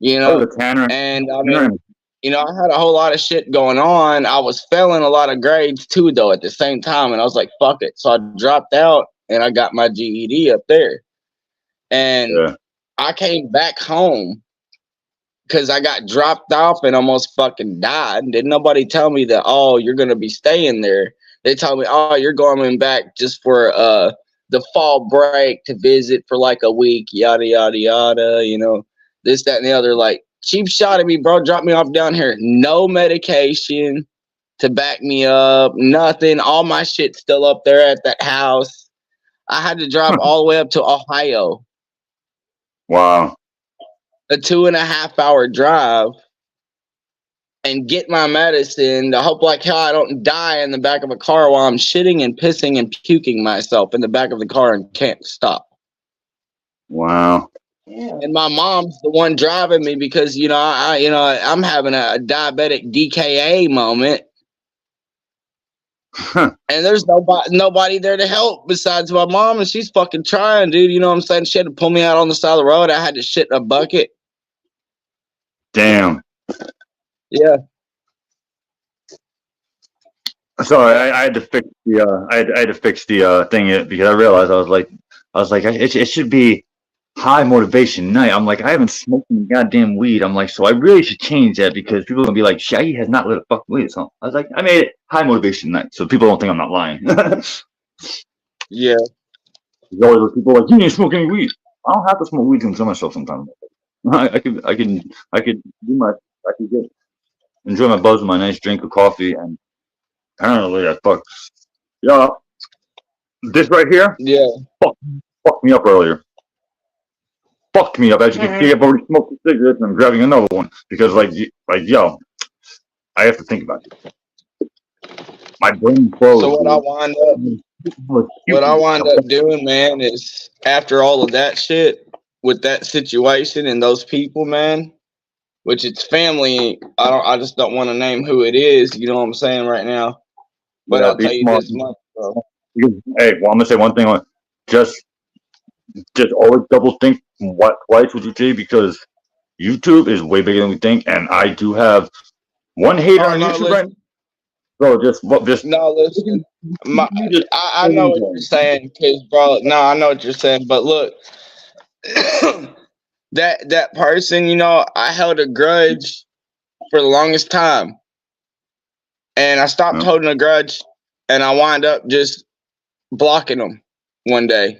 You Oh, know, the Tanner. and I mean, you know, I had a whole lot of shit going on. I was failing a lot of grades too, though, at the same time. And I was like, fuck it. So I dropped out and I got my GED up there. And Yeah. I came back home because I got dropped off and almost fucking died. Didn't nobody tell me that, oh, you're going to be staying there? They told me, oh, you're going back just for the fall break to visit for like a week, yada, yada, yada, you know, this, that, and the other. Like, cheap shot at me, bro. Drop me off down here. No medication to back me up, nothing. All my shit's still up there at that house. I had to drive all the way up to Ohio, Wow. a 2.5 hour drive, and get my medicine to hope like hell I don't die in the back of a car while I'm shitting and pissing and puking myself in the back of the car and can't stop. Wow. yeah. And my mom's the one driving me because, you know, I'm having a diabetic DKA moment. And there's nobody there to help besides my mom, and she's fucking trying, dude. You know what I'm saying? She had to pull me out on the side of the road. I had to shit in a bucket. Damn. Yeah. Sorry, I had to fix the I had to fix the thing because I realized I was like it should be high motivation night. I'm like, I haven't smoked any goddamn weed. I'm like, so I really should change that because people are gonna be like, Shaggy has not lit a fucking weed. So I was like, I made it high motivation night, so people don't think I'm not lying. Yeah. There's always those people like, you didn't smoke any weed. I don't have to smoke weed to enjoy myself sometimes. I could get enjoy my buzz with my nice drink of coffee, and apparently I fuck. Yeah, this right here Yeah. fucked me up earlier. Fucked me up. As you can see, I've already smoked a cigarette and I'm grabbing another one because, yo, I have to think about it. My brain closed. So what I wind up doing, man, is after all of that shit with that situation and those people, man, which it's family. I just don't want to name who it is. You know what I'm saying right now. But Yeah, I'll be tell you smart. this much, bro. Because, hey, well, I'm gonna say one thing. Just always double think what twice what you say because YouTube is way bigger than we think, and I do have one hater on YouTube right now. Bro, just no, listen. I know what you're saying, cause bro, no, I know what you're saying, but look, that person, you know, I held a grudge for the longest time, and I stopped holding a grudge, and I wind up just blocking them one day.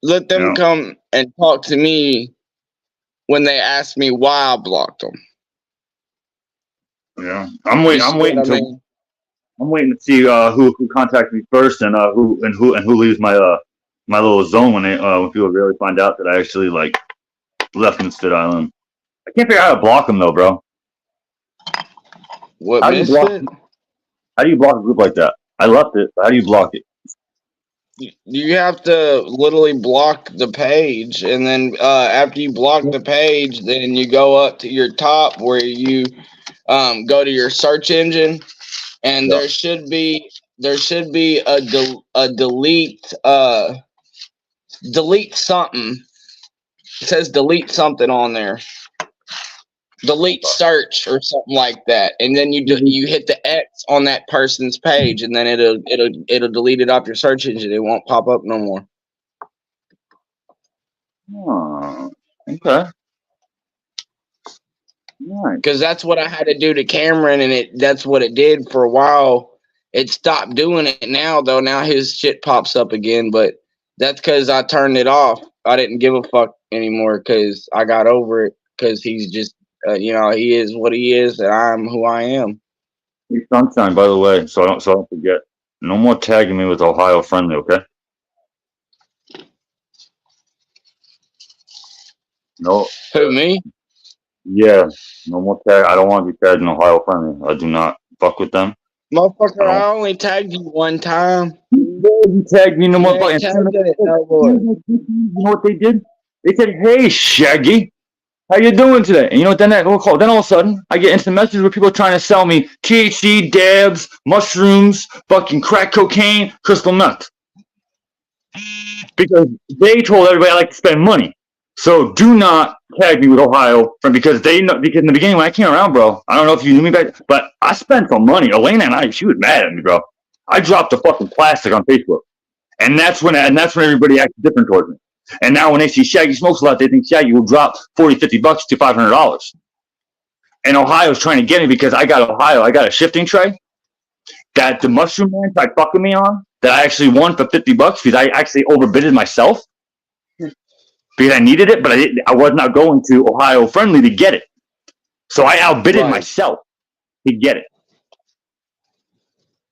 Let them come and talk to me when they ask me why I blocked them. Yeah, I'm waiting. I'm waiting to. mean? I'm waiting to see who contacts me first and who leaves my my little zone when people really find out that I actually like left Misfit Island. I can't figure out how to block them though, bro. What How do you block? Misfit? How do you block a group like that? I left it, but how do you block it? You have to literally block the page, and then after you block the page, then you go up to your top where you go to your search engine, and Yeah. there should be a delete delete something. It says delete something on there. Delete search or something like that, and then you hit the X on that person's page, and then it'll delete it off your search engine. It won't pop up no more. Oh, okay. Nice. Because that's what I had to do to Cameron, and that's what it did for a while. It stopped doing it now, though. Now his shit pops up again, but that's because I turned it off. I didn't give a fuck anymore because I got over it. Because he's just, he is what he is, and I'm who I am. Hey, Sunshine, by the way, so I don't forget. No more tagging me with Ohio friendly, okay? No. Who, me? Yeah, no more tag. I don't want to be tagged in Ohio friendly. I do not fuck with them. Motherfucker, I only tagged you one time. You tagged me no more. You ain't fucking- tagged it no more. You know what they did? They said, "Hey, Shaggy, how you doing today?" And you know what? Then all of a sudden, I get instant messages where people are trying to sell me THC, dabs, mushrooms, fucking crack cocaine, crystal meth, because they told everybody I like to spend money. So do not tag me with Ohio because they know, because in the beginning when I came around, bro, I don't know if you knew me back, but I spent some money. Elena and I, she was mad at me, bro. I dropped the fucking plastic on Facebook. And that's when everybody acted different towards me. And now when they see Shaggy smokes a lot, they think Shaggy will drop $40, $50 to $500. And Ohio's trying to get me because I got a shifting tray that the mushroom man tried fucking me on that I actually won for $50 because I actually overbidded myself because I needed it, but I was not going to Ohio friendly to get it. So I outbidded myself to get it.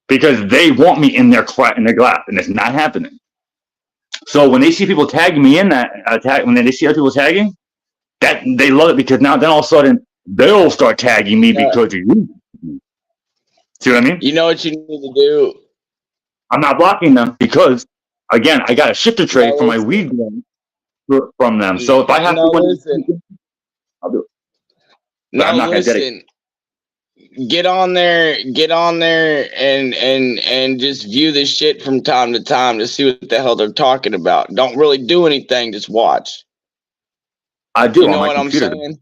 Because they want me in their glass, and it's not happening. So when they see people tagging me in that when they see other people tagging, that they love it because now then all of a sudden they'll start tagging me because of you. See what I mean? You know what you need to do? I'm not blocking them because again I got a shifter tray for my weed from them. So if I have to, listen. I'll do it. But No, I'm not listen. Get on there and just view this shit from time to time to see what the hell they're talking about. Don't really do anything, just watch. I do. You know on my what computer. I'm saying?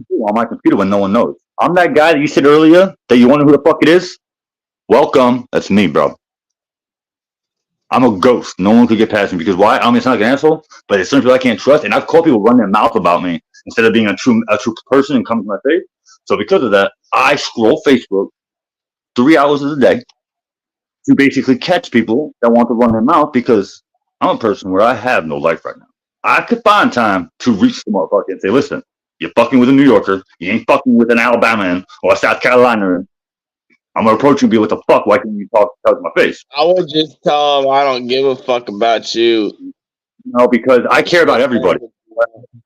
On my computer when no one knows. I'm that guy that you said earlier that you wonder who the fuck it is. Welcome. That's me, bro. I'm a ghost. No one could get past me because why? I mean, it's not like an asshole, but it's certain people I can't trust, and I've called people run their mouth about me instead of being a true person and come to my face. So because of that, I scroll Facebook 3 hours of the day to basically catch people that want to run their mouth because I'm a person where I have no life right now. I could find time to reach the motherfucker and say, listen, you're fucking with a New Yorker, you ain't fucking with an Alabama or a South Carolina. I'm gonna approach you and be, what the fuck? Why can't you talk to my face? I would just tell them I don't give a fuck about you. No, because I care about everybody.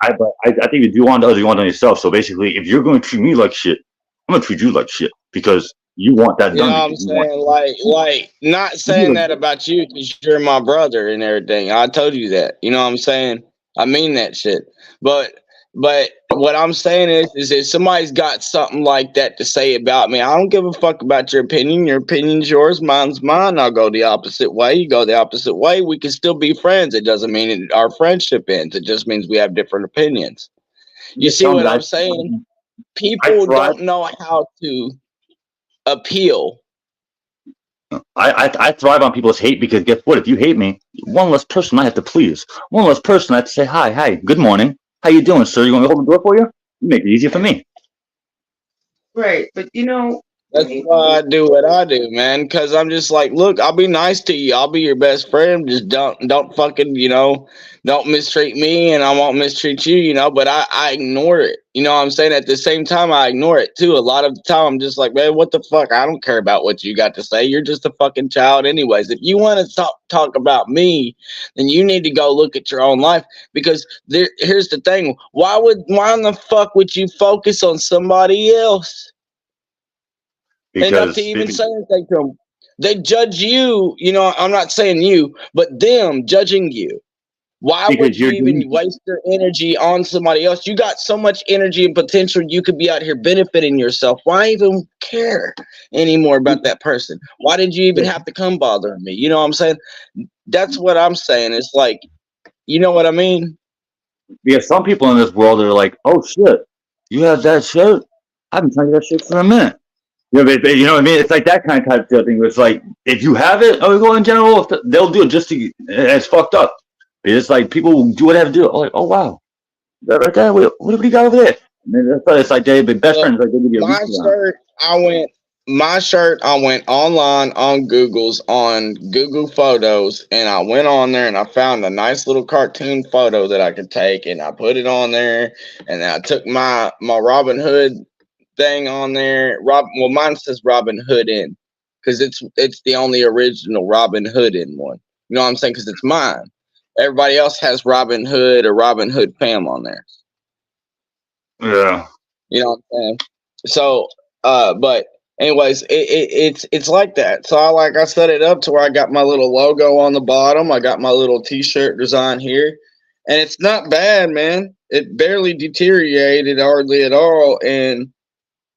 I think if you want others, you want on yourself. So basically, if you're going to treat me like shit, I'm gonna treat you like shit because you want that done. You know what I'm saying? Like, not saying that about you because you're my brother and everything. I told you that. You know what I'm saying? I mean that shit. But what I'm saying is if somebody's got something like that to say about me, I don't give a fuck about your opinion. Your opinion's yours, mine's mine. I'll go the opposite way. You go the opposite way. We can still be friends. It doesn't mean our friendship ends. It just means we have different opinions. You see what I'm saying? People don't know how to appeal. I thrive on people's hate because guess what? If you hate me, one less person I have to please. One less person I have to say hi, good morning. How you doing, sir? You want me to hold the door for you? You make it easier for me. Right, but you know, That's why I do what I do, man. Because I'm just like, look, I'll be nice to you. I'll be your best friend. Just don't fucking, don't mistreat me, and I won't mistreat you, But I ignore it. You know what I'm saying? At the same time, I ignore it too. A lot of the time, I'm just like, man, what the fuck? I don't care about what you got to say. You're just a fucking child, anyways. If you want to talk about me, then you need to go look at your own life. Because here's the thing: why in the fuck would you focus on somebody else? Enough to Because even say anything to them. They judge you, I'm not saying you, but them judging you. Why would you you're even doing waste your energy on somebody else? You got so much energy and potential. You could be out here benefiting yourself. Why even care anymore about that person? Why did you even have to come bothering me? You know what I'm saying? That's what I'm saying. It's like, you know what I mean? because some people in this world are like, oh shit, you have that shirt? I've been trying to get that shit for a minute. You know what I mean? It's like that kind of type of thing. Where it's like if you have it, or go in general, they'll do it just to. It's fucked up. It's like people will do whatever to do it. Like, oh wow, that right there. What do you got over there? It's like they're best Look, friends. Like they give you a my reach around. shirt, I went online on Google Photos, and I went on there and I found a nice little cartoon photo that I could take, and I put it on there, and I took my Robin Hood thing on there. Well, mine says Robin Hood in, because it's the only original Robin Hood in one. You know what I'm saying? Because it's mine. Everybody else has Robin Hood or Robin Hood fam on there. Yeah. You know what I'm saying? So, but anyways, it's like that. So I set it up to where I got my little logo on the bottom. I got my little T-shirt design here, and it's not bad, man. It barely deteriorated hardly at all, and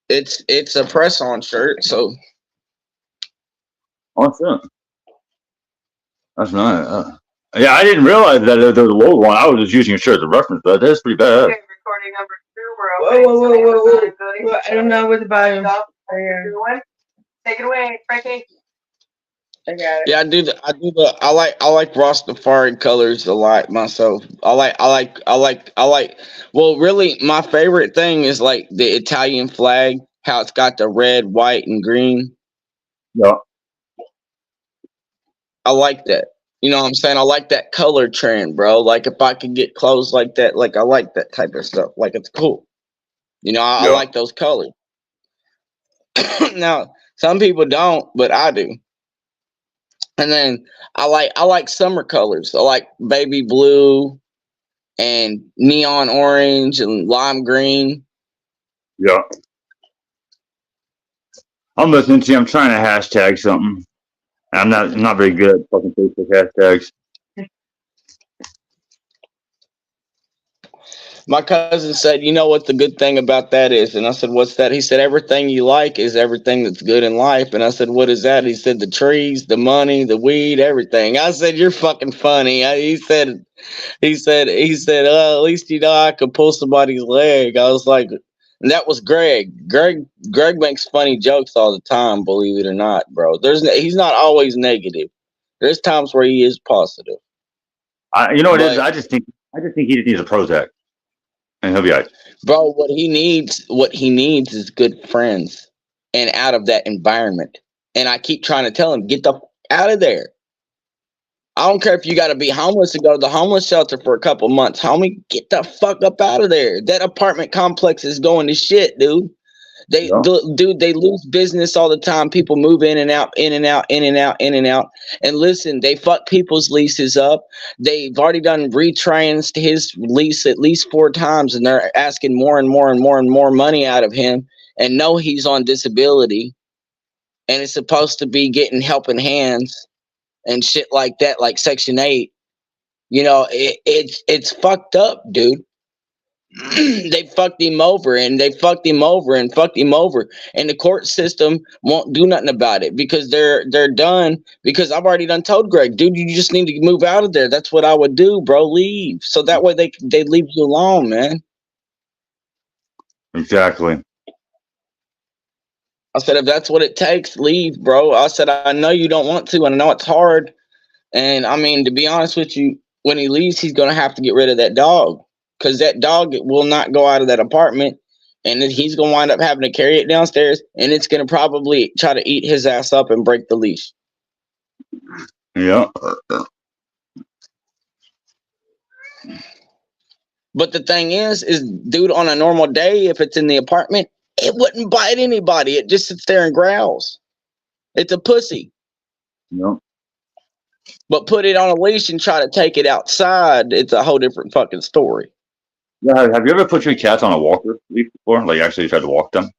it's a press-on shirt. So Awesome. That's nice. Yeah, I didn't realize that there was a logo one. I was just using your shirt as a reference, but that's pretty bad. Okay, recording number 2. We're opening. Well, I don't know what the volume. Take it away, Frankie. I got it. yeah, I like Rastafari colors a lot myself. I like. Well, really, my favorite thing is like the Italian flag. How it's got the red, white, and green. Yeah. I like that. You know what I'm saying? I like that color trend, bro. Like if I could get clothes like that, like I like that type of stuff. Like it's cool. I Yeah. like those colors. Now, some people don't, but I do. And then I like summer colors. I like baby blue and neon orange and lime green. Yeah. I'm listening to you. I'm trying to hashtag something. I'm not very good at fucking Facebook hashtags. My cousin said, "You know what the good thing about that is?" And I said, "What's that?" He said, "Everything you like is everything that's good in life." And I said, "What is that?" He said, "The trees, the money, the weed, everything." I said, "You're fucking funny." He said, "At least I could pull somebody's leg." I was like, and that was Greg. Greg makes funny jokes all the time, believe it or not, bro. He's not always negative. There's times where he is positive. You know what it is? But I just think he just needs a Prozac, and he'll be all right. bro, what he needs is good friends and out of that environment. And I keep trying to tell him, get the out of there. I don't care if you got to be homeless and go to the homeless shelter for a couple months, homie. Get the fuck up out of there. That apartment complex is going to shit, dude. Yeah. They lose business all the time. People move in and out, in and out, in and out, in and out. And listen, they fuck people's leases up. They've already done retrans to his lease at least 4 times, and they're asking more and more and more and more money out of him. And know he's on disability, and it's supposed to be getting helping hands and shit like that, like Section 8. It's fucked up, dude. They fucked him over and they fucked him over and fucked him over, and the court system won't do nothing about it because they're done. Because I've already done told Greg, dude, you just need to move out of there. That's what I would do, bro. Leave, so that way they leave you alone, man. Exactly. I said, if that's what it takes, leave, bro. I said, I know you don't want to, and I know it's hard. And I mean, to be honest with you, when he leaves, he's gonna have to get rid of that dog, because that dog will not go out of that apartment. and then he's gonna wind up having to carry it downstairs, and it's gonna probably try to eat his ass up and break the leash. Yeah. But the thing is, dude, on a normal day, if it's in the apartment, it wouldn't bite anybody. It just sits there and growls. It's a pussy. Yeah. But put it on a leash and try to take it outside, it's a whole different fucking story. Yeah. Have you ever put your cats on a walker leash before? Like actually tried to walk them?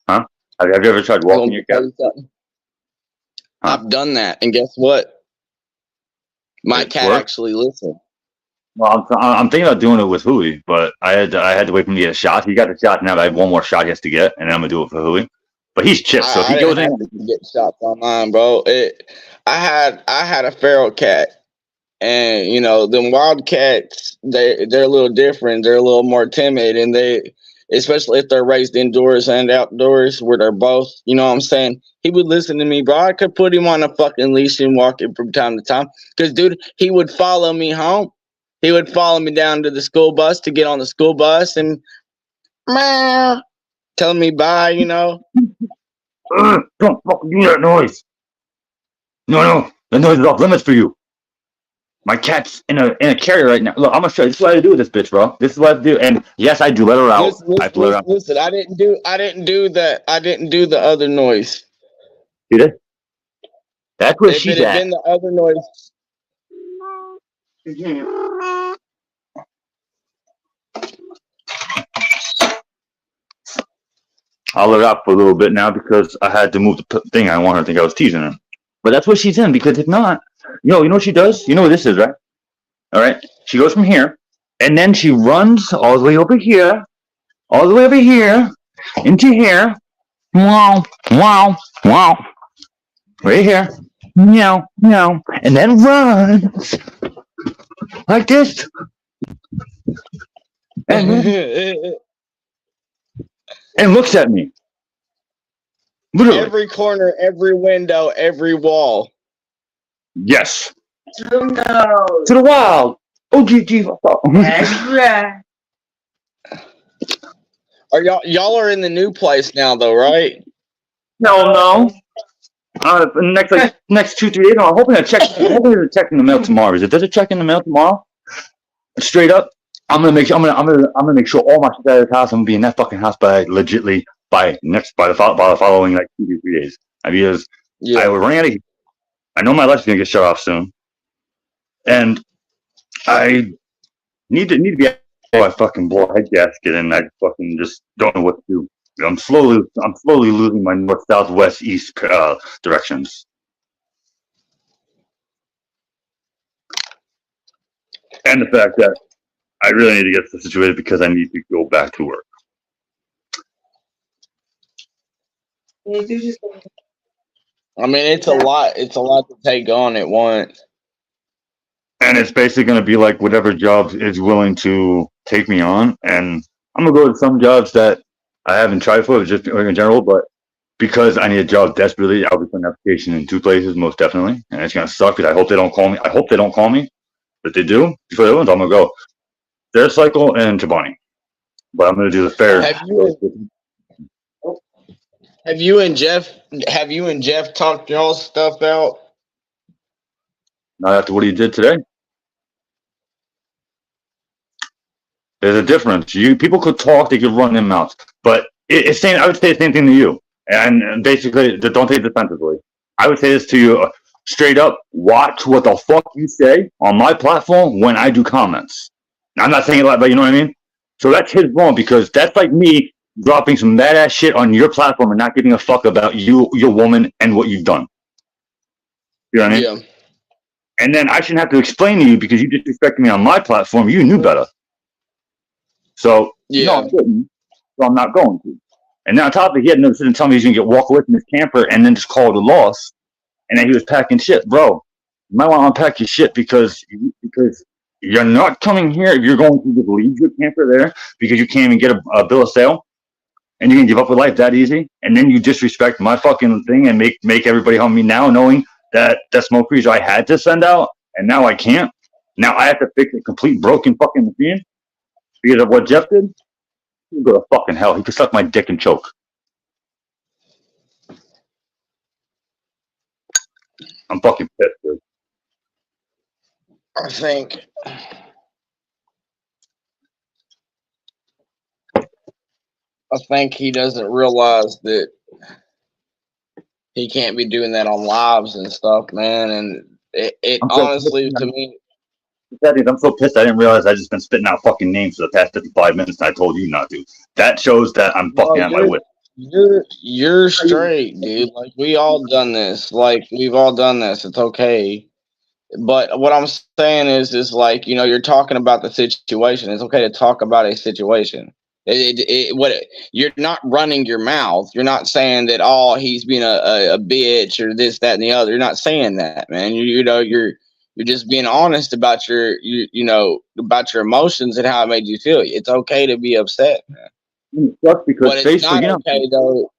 Huh? Have you ever tried walking your cat? Huh? I've done that, and guess what? My cat work? actually listened. Well, I'm thinking about doing it with Hui, but I had to wait for him to get a shot. He got the shot now. I have one more shot he has to get, and then I'm gonna do it for Hui. But he's chipped, so if he goes in, get shots online, bro. I had a feral cat, and you know them wild cats. They're a little different. They're a little more timid, and especially if they're raised indoors and outdoors, where they're both. You know what I'm saying? He would listen to me, bro. I could put him on a fucking leash and walk him from time to time, because dude, he would follow me home. He would follow me down to the school bus to get on the school bus and meow, telling me bye, you know. don't fucking do that noise. No, the noise is off limits for you. My cat's in a carrier right now. Look, I'm gonna show you. This is what I do with this bitch, bro. This is what I do. And yes, I do let her out. Listen, I didn't do the other noise. You did? That's where If she's it had at. been the other noise. I'll let her out for a little bit now because I had to move the thing. I want her to think I was teasing her. But that's what she's in, because if not, you know what she does? You know what this is, right? All right. She goes from here, and then she runs all the way over here, into here. Wow. Right here. Meow. And then runs like this. And looks at me. Literally. Every corner, every window, every wall. Yes. Oh no. To the wild. OGG. That's right. Are y'all are in the new place now though, right? No. Next 2-3 days. I'm hoping to check. I'm hoping to check in the mail tomorrow. If there's a check in the mail tomorrow, straight up, I'm gonna make sure. I'm gonna make sure all my shit out of the house. I'm gonna be in that fucking house by the following like 2-3 days. Because I was running out of. I know my light's gonna get shut off soon, and I need to be. I fucking blow a head gasket, and I fucking just don't know what to do. I'm slowly losing my north, south, west, east directions. And the fact that I really need to get this situated because I need to go back to work. You do just. I mean, it's a lot. It's a lot to take on at once. And it's basically going to be like whatever job is willing to take me on. And I'm going to go to some jobs that I haven't tried for, just in general. But because I need a job desperately, I'll be putting an application in 2 places, most definitely. And it's going to suck because I hope they don't call me. But they do. Before they don't, I'm going to go Fair Cycle and Chobani. But I'm going to do the fair. Have you and Jeff talked y'all stuff out? Not after what he did today. There's a difference. People could talk, they could run their mouths, but I would say the same thing to you. And basically, don't take it defensively. I would say this to you straight up: watch what the fuck you say on my platform when I do comments. Now, I'm not saying it like, but you know what I mean. So that's his wrong, because that's like me dropping some badass shit on your platform and not giving a fuck about you, your woman, and what you've done. You know what I mean? Yeah. And then I shouldn't have to explain to you because you disrespected me on my platform. You knew better. So, no, I didn't. So I'm not going to. And then on top of it, he had no sit and tell me he's going to walk away from his camper and then just call it a loss. And then he was packing shit. Bro, you might want to unpack your shit because you're not coming here if you're going to just leave your camper there because you can't even get a bill of sale. And you can give up with life that easy. And then you disrespect my fucking thing and make everybody hum me now, knowing that smoke freezer I had to send out and now I can't. Now I have to fix a complete broken fucking machine because of what Jeff did. He go to fucking hell. He could suck my dick and choke. I'm fucking pissed, dude. I think he doesn't realize that he can't be doing that on lives and stuff, man. And it I'm so honestly, pissed. to me, I'm so pissed. I didn't realize I just been spitting out fucking names for the past 55 minutes, and I told you not to. That shows that I'm no, fucking at my wit. you're straight, dude. Like we all done this. Like we've all done this. It's okay. But what I'm saying is like, you know, you're talking about the situation. It's okay to talk about a situation. You're not running your mouth. You're not saying that, oh, he's being a bitch or this, that, and the other. You're not saying that, man. You're just being honest about about your emotions and how it made you feel. It's okay to be upset, man. It sucks because What it's not okay though.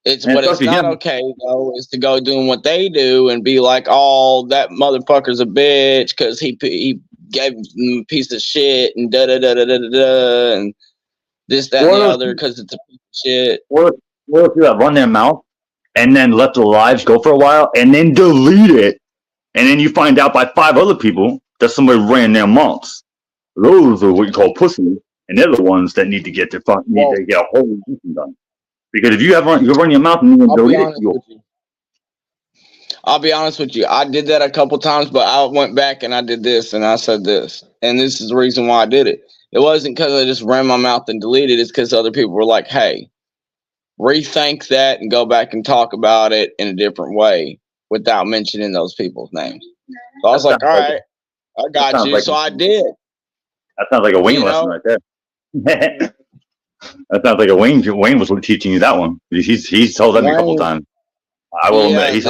It's what it's not okay though is to go doing what they do and be like, oh, that motherfucker's a bitch because he gave him a piece of shit and da da da da da da and this, that, and the other because it's a piece of shit. Or if you have run their mouth and then let the lives go for a while and then delete it, and then you find out by 5 other people that somebody ran their mouths. Those are what you call pussies, and they're the ones that need to get to get a whole thing done. Because if you run your mouth and you delete it, I'll be honest with you. I did that a couple times, but I went back and I did this and I said this, and this is the reason why I did it. It wasn't because I just ran my mouth and deleted it. It's because other people were like, hey, rethink that and go back and talk about it in a different way without mentioning those people's names. So I was like, all right, I got you. So I did. That sounds like a Wayne lesson right there. That sounds like a Wayne was teaching you that one. He's told that me a couple times. I will admit, he's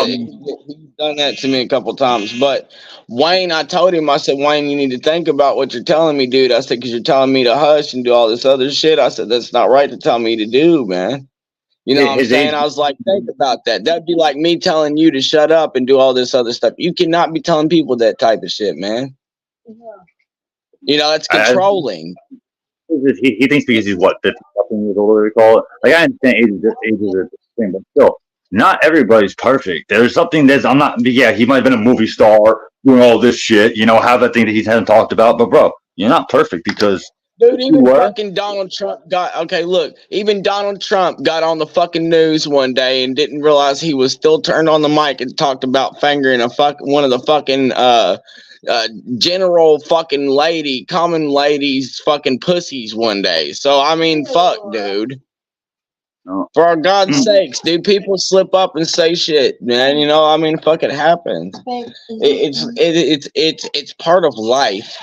done that to me a couple times. But Wayne, I told him, I said, Wayne, you need to think about what you're telling me, dude. I said, because you're telling me to hush and do all this other shit. I said, that's not right to tell me to do, man. You know what I'm saying? I was like, think about that. That'd be like me telling you to shut up and do all this other stuff. You cannot be telling people that type of shit, man. You know, it's controlling. He thinks because he's what, 50 years old, whatever we call it. Like, I understand ages are the same, but still, not everybody's perfect. There's something he might have been a movie star, doing all this shit, have that thing that he hasn't talked about, but bro, you're not perfect because. Dude, even fucking Donald Trump even Donald Trump got on the fucking news one day and didn't realize he was still turned on the mic and talked about fingering one of the fucking general fucking common ladies fucking pussies one day. So I mean, fuck, dude. No. For God's sakes, dude, people slip up and say shit, man. I mean, fuck, it happens. It's part of life.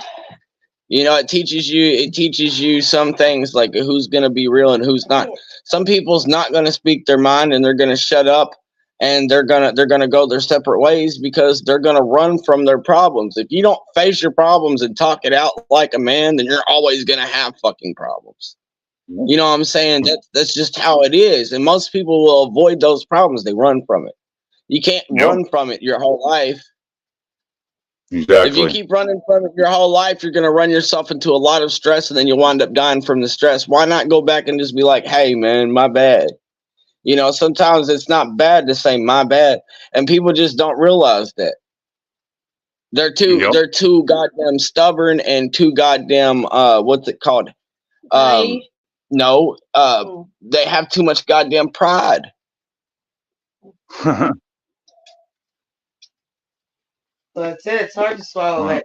It teaches you some things like who's going to be real and who's not. Some people's not going to speak their mind and they're going to shut up and they're going to go their separate ways because they're going to run from their problems. If you don't face your problems and talk it out like a man, then you're always going to have fucking problems. You know what I'm saying? That's just how it is. And most people will avoid those problems. They run from it. You can't run from it your whole life. Exactly. If you keep running from it your whole life, you're going to run yourself into a lot of stress and then you'll wind up dying from the stress. Why not go back and just be like, hey, man, my bad. Sometimes it's not bad to say my bad. And people just don't realize that. They're too goddamn stubborn and too goddamn, what's it called? No, they have too much goddamn pride. That's it. It's hard to swallow it.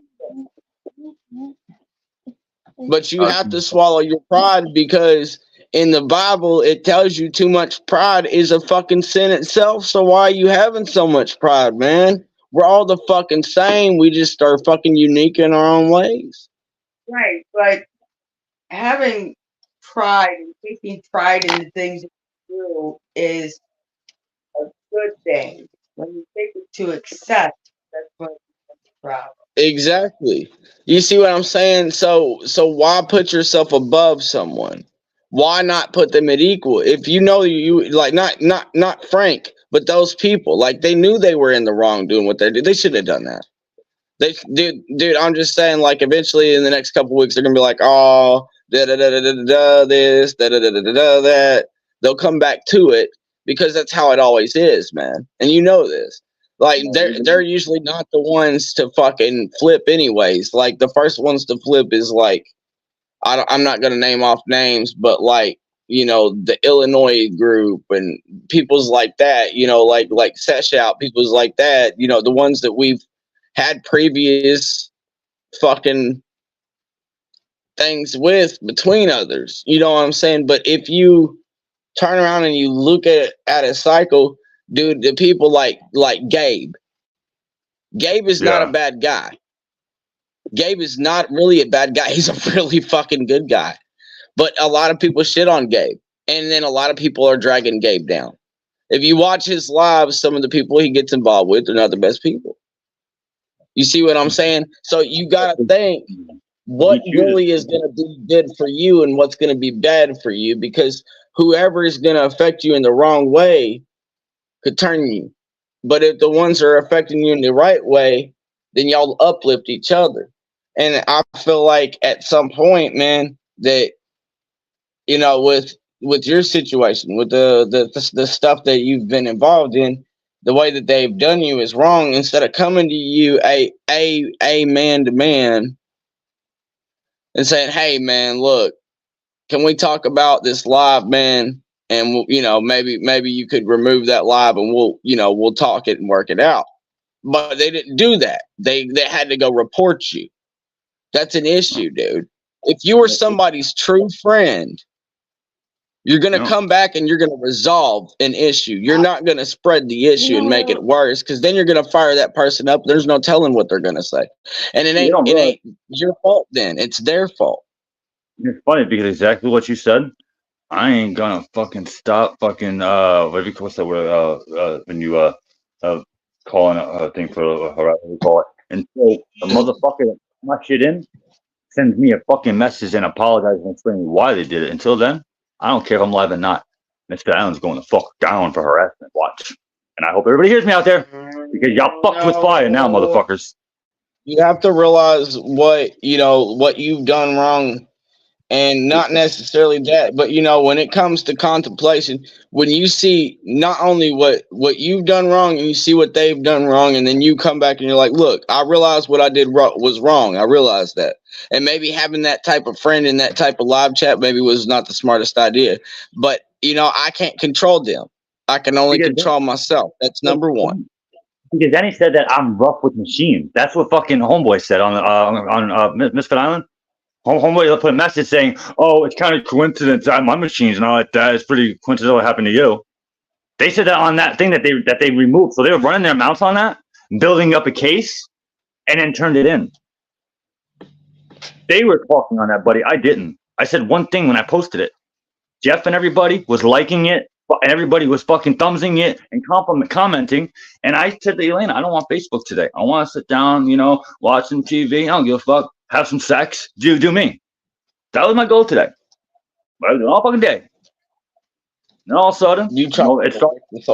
But you have to swallow your pride because in the Bible, it tells you too much pride is a fucking sin itself. So why are you having so much pride, man? We're all the fucking same. We just are fucking unique in our own ways. Right. But having pride and taking pride in the things you do is a good thing. When you take it to excess, that's when it's a problem. Exactly. You see what I'm saying? So why put yourself above someone? Why not put them at equal? If you like not Frank, but those people, like they knew they were in the wrong doing what they did. They should have done that. Dude, I'm just saying, like, eventually in the next couple weeks, they're gonna be like, oh, da da da da da da, this, da da da da da that. They'll come back to it because that's how it always is, man. And you know this. Like, they're usually not the ones to fucking flip, anyways. Like, the first ones to flip is like, I'm not gonna name off names, but like, the Illinois group and people's like that, like Sesh Out, people's like that, the ones that we've had previous fucking things with between others. You know what I'm saying? But if you turn around and you look at a cycle, dude, the people like Gabe. Gabe is not a bad guy. Gabe is not really a bad guy. He's a really fucking good guy. But a lot of people shit on Gabe. And then a lot of people are dragging Gabe down. If you watch his lives, some of the people he gets involved with are not the best people. You see what I'm saying? So you got to think what really is going to be good for you and what's going to be bad for you, because whoever is going to affect you in the wrong way could turn you. But if the ones are affecting you in the right way, then y'all uplift each other. And I feel like at some point, man, that, with your situation, with the stuff that you've been involved in, the way that they've done you is wrong. Instead of coming to you a man to man and saying, hey man, look, can we talk about this live, man? And maybe you could remove that live and we'll talk it and work it out. But they didn't do that. They had to go report you. That's an issue, dude. If you were somebody's true friend, you're going to come back and you're going to resolve an issue. You're not going to spread the issue and make it worse, because then you're going to fire that person up. There's no telling what they're going to say. And it ain't your fault then. It's their fault. It's funny because exactly what you said. I ain't gonna fucking stop fucking what's that word when you calling a thing for whatever we call it, until the motherfucker that put my shit in sends me a fucking message and apologizes and explaining why they did it. Until then, I don't care if I'm live or not. Mr. Allen's going the fuck down for harassment. Watch. And I hope everybody hears me out there, because y'all fucked with fire now, motherfuckers. You have to realize what you've done wrong, and not necessarily that, but when it comes to contemplation, when you see not only what you've done wrong and you see what they've done wrong, and then you come back and you're like, look, I realized what I did was wrong. I realized that. And maybe having that type of friend in that type of live chat maybe was not the smartest idea, but I can't control them. I can only control myself. That's number one. Because then he said that I'm rough with machines. That's what fucking Homeboy said on Misfit Island. Homeboy put a message saying, "Oh, it's kind of coincidence that my machines and all like that. It's pretty coincidental what happened to you." They said that on that thing that they removed. So they were running their mouths on that, building up a case, and then turned it in. They were talking on that, buddy. I didn't. I said one thing when I posted it. Jeff and everybody was liking it, and everybody was fucking thumbsing it and commenting. And I said to Elena, I don't want Facebook today. I want to sit down, watch some TV. I don't give a fuck. Have some sex. Do me. That was my goal today. But I was all fucking day. And all of a sudden, it started with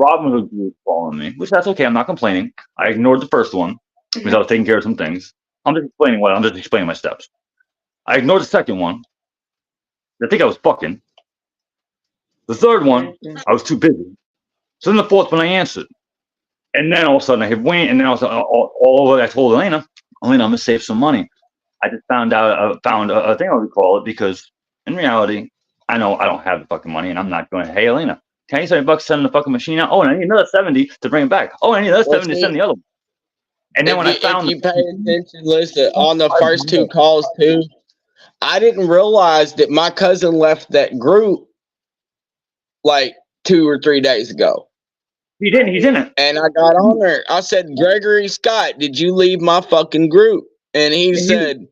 Robin Hood group following me, which that's okay. I'm not complaining. I ignored the first one because I was taking care of some things. I'm just explaining my steps. I ignored the second one. I think I was fucking. The third one, I was too busy. So then the fourth one, I answered. And then all of a sudden I hit Wayne, and then all over I told Elena, I'm gonna save some money. I just found a thing I would call it, because in reality, I know I don't have the fucking money, and I'm not going, hey Elena, can I get $70 to send the fucking machine out? Oh, and I need another 70 to bring it back. Oh, I need another 70 to send the other one. And then if you pay attention, listen, on the first two calls too, I didn't realize that my cousin left that group like 2 or 3 days ago. He didn't. And I got on there. I said, Gregory Scott, did you leave my fucking group? And he said,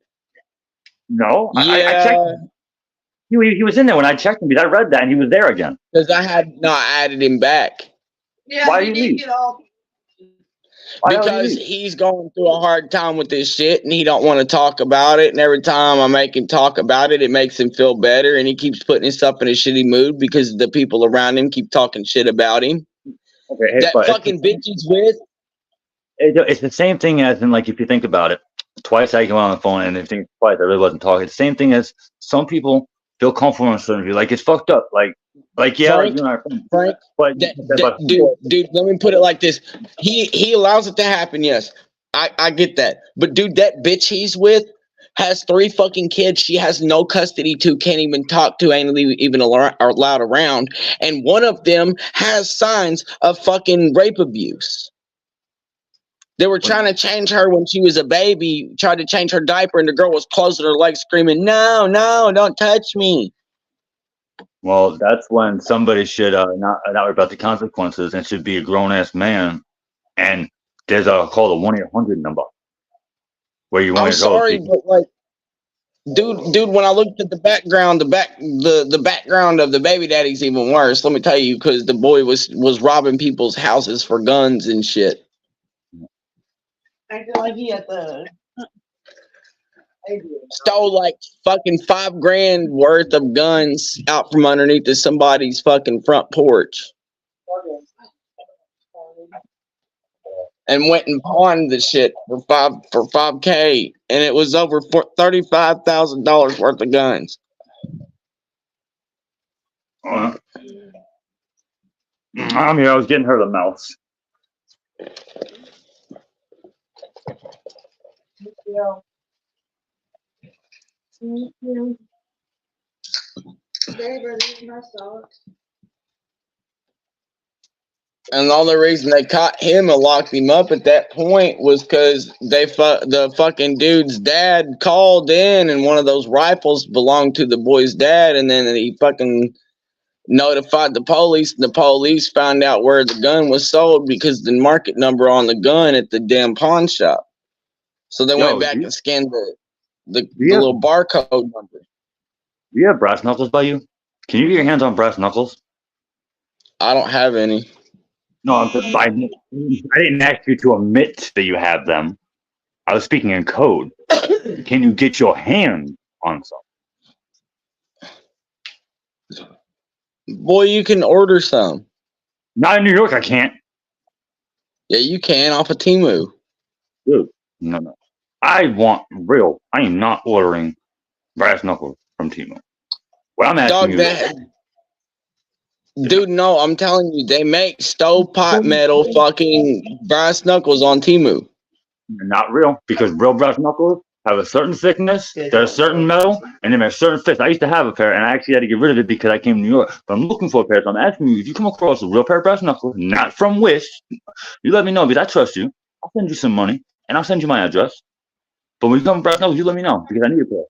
no. Yeah. I checked. He was in there when I checked him, because I read that and he was there again. Because I had not added him back. Yeah, why did he get off? Because he's going through a hard time with this shit, and he don't want to talk about it. And every time I make him talk about it, it makes him feel better. And he keeps putting himself in a shitty mood because the people around him keep talking shit about him. That but fucking bitch he's with. it's the same thing as in, like, if you think about it, twice I go on the phone and if you think twice I really wasn't talking. It's the same thing as some people feel comfortable in certain view. Like, it's fucked up. Like yeah, like Frank, you and I are friends. Frank, But dude, let me put it like this. He allows it to happen, yes. I get that. But dude, that bitch he's with has 3 fucking kids she has no custody to, can't even talk to, ain't even allowed around. And one of them has signs of fucking rape abuse. They were trying to change her when she was a baby, tried to change her diaper, and the girl was closing her legs screaming, no, don't touch me. well, that's when somebody should not worry about the consequences and should be a grown ass man. And there's a call the 1-800 number where you want I'm to go. sorry, but like, dude, when I looked at the background, the background of the baby daddy's even worse. Let me tell you, because the boy was robbing people's houses for guns and shit. I feel like he had the. Stole like fucking $5,000 worth of guns out from underneath of somebody's fucking front porch. And went and pawned the shit for $5K, and it was over $35,000 worth of guns. I'm here. I was getting her the mouse. Babe, are these my socks? And the only reason they caught him and locked him up at that point was because the fucking dude's dad called in, and one of those rifles belonged to the boy's dad, and then he fucking notified the police, and the police found out where the gun was sold because the market number on the gun at the damn pawn shop. So they went back and scanned the little barcode number. Do you have brass knuckles by you? Can you get your hands on brass knuckles? I don't have any. No, I didn't ask you to admit that you have them. I was speaking in code. Can you get your hand on some? Boy, you can order some. Not in New York, I can't. Yeah, you can off of Temu. Dude, no. I want real. I am not ordering brass knuckles from Temu. What I'm asking dude, no, I'm telling you, they make stovepipe metal fucking brass knuckles on Temu. Not real, because real brass knuckles have a certain thickness, they're a certain metal, and they're a certain fit. I used to have a pair, and I actually had to get rid of it because I came to New York. But I'm looking for a pair, so I'm asking you, if you come across a real pair of brass knuckles, not from Wish, you let me know, because I trust you. I'll send you some money, and I'll send you my address. But when you come to brass knuckles, you let me know, because I need a pair.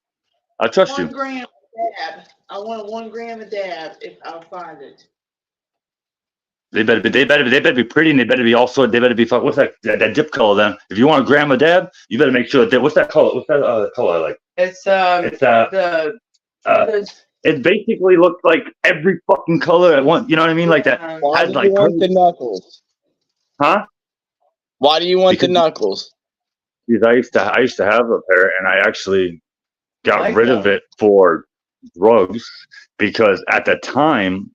I trust you. 1 gram of dab. I want 1 gram of dab if I'll find it. They better be pretty, and they better be also. They better be what's that dip color then? If you want a gram of dab, you better make sure that what's that color? What's that color I like? It basically looks like every fucking color at once. You know what I mean? Like that. Why do you want the knuckles? Huh? Why do you want the knuckles? Because I used to have a pair, and I actually got rid of it for drugs because at the time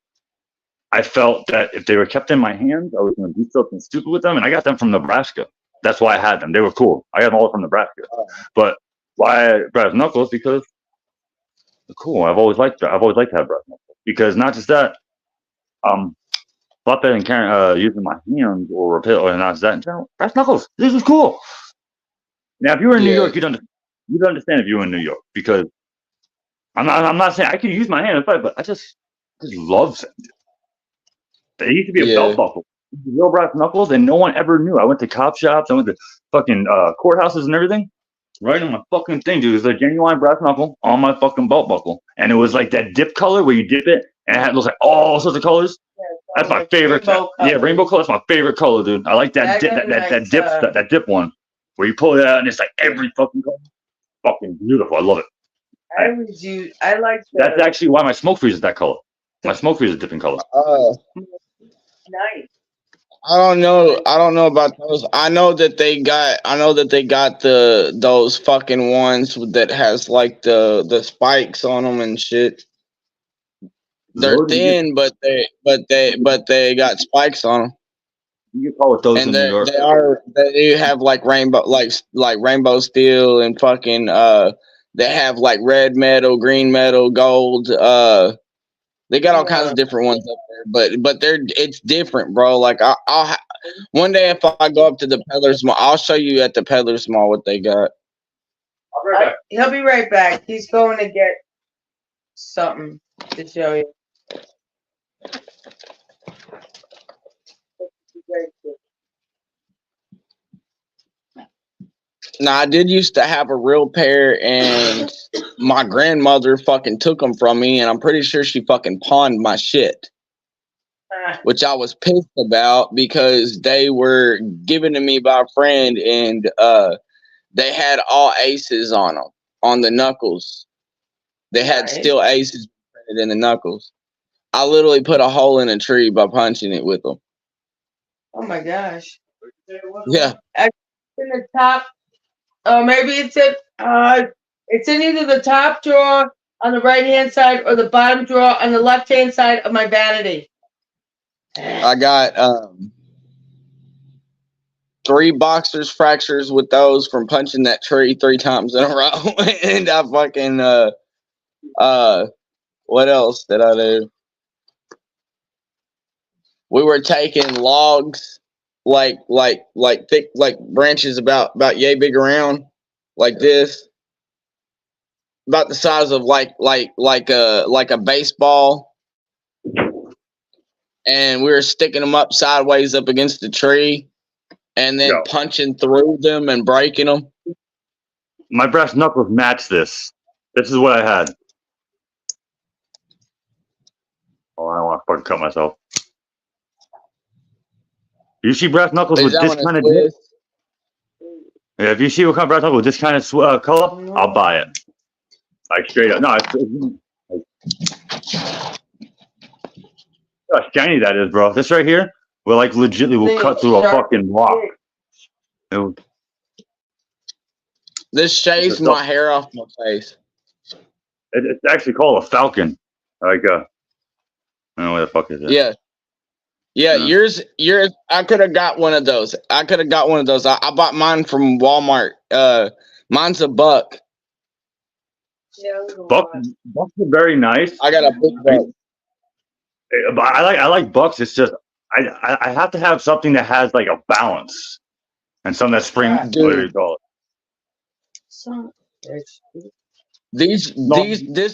I felt that if they were kept in my hands, I was going to do something stupid with them, and I got them from Nebraska. That's why I had them. They were cool. I got them all from Nebraska. But why brass knuckles? Because they're cool. I've always liked that. I've always liked to have brass knuckles because not just that, a lot better than using my hands or not just that. In general, brass knuckles. This is cool. Now, if you were in New York, you'd understand if you were in New York because I'm not saying I can use my hand and fight, but I just love it. They used to be a belt buckle, real brass knuckles, and no one ever knew. I went to cop shops, I went to fucking courthouses and everything. Right on my fucking thing, dude. It was a genuine brass knuckle on my fucking belt buckle, and it was like that dip color where you dip it, and it looks like all sorts of colors. That's my favorite. Rainbow color. That's my favorite color, dude. I like that that dip one where you pull it out and it's like every fucking color. Fucking beautiful. I love it. I like that's actually why my smoke freezer is that color. My smoke freezer is a different color. Nice. I don't know about those. I know that they got those fucking ones that has like the spikes on them and shit. They're thin, but they got spikes on them. You get caught with those And in New York. they do have like rainbow steel and fucking they have like red metal, green metal, gold. They got all kinds of different ones up there, but it's different, bro. Like one day if I go up to the Peddlers Mall, I'll show you at the Peddlers Mall what they got. He'll be right back. He's going to get something to show you. Now I did used to have a real pair, and my grandmother fucking took them from me, and I'm pretty sure she fucking pawned my shit, which I was pissed about because they were given to me by a friend, and they had all aces on them on the knuckles. They had still aces printed in the knuckles. I literally put a hole in a tree by punching it with them. Oh my gosh. Yeah. In the top, maybe it's in either the top drawer on the right hand side or the bottom drawer on the left hand side of my vanity. I got 3 boxers fractures with those from punching that tree 3 times in a row. And I fucking what else did I do? We were taking logs like thick, like branches about yay big around, like this, about the size of like a baseball, and we were sticking them up sideways up against the tree, and then punching through them and breaking them. My brass knuckles match this. This is what I had. Oh, I don't want to fucking cut myself. You see brass knuckles with this kind of dip? Yeah, if you see what kind of brass knuckles with this kind of color, I'll buy it. Like straight up. No, how shiny that is, bro. This right here will like legitimately will cut through a fucking rock. This shaves my hair off my face. It's actually called a falcon. Like I don't know what the fuck is it. Yeah, yours. I could have got one of those. I bought mine from Walmart. Mine's a buck. Bucks are very nice. I got a big buck. But I like bucks. It's just I have to have something that has like a balance and something that's spring. What do you call it? This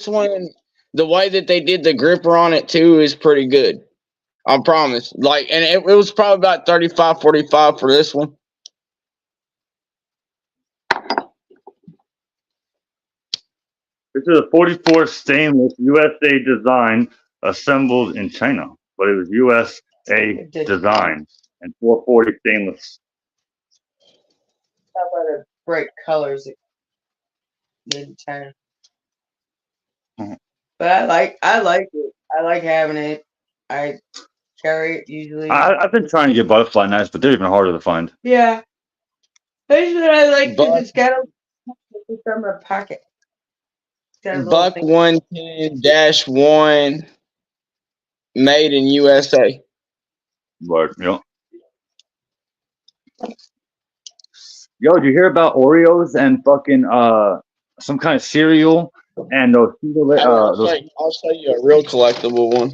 one, the way that they did the gripper on it too is pretty good. I promise. Like, and it was probably about 35, 45 for this one. This is a 44 stainless USA design assembled in China, but it was USA design and 440 stainless. How about the bright colors in China? But I like it. I like having it. I carry it usually. I've been trying to get butterfly knives, but they're even harder to find. Yeah. That's what I like because it's got from my pocket. Buck 110-1 made in USA. But Yo, did you hear about Oreos and fucking some kind of cereal and those? I'll show you a real collectible one.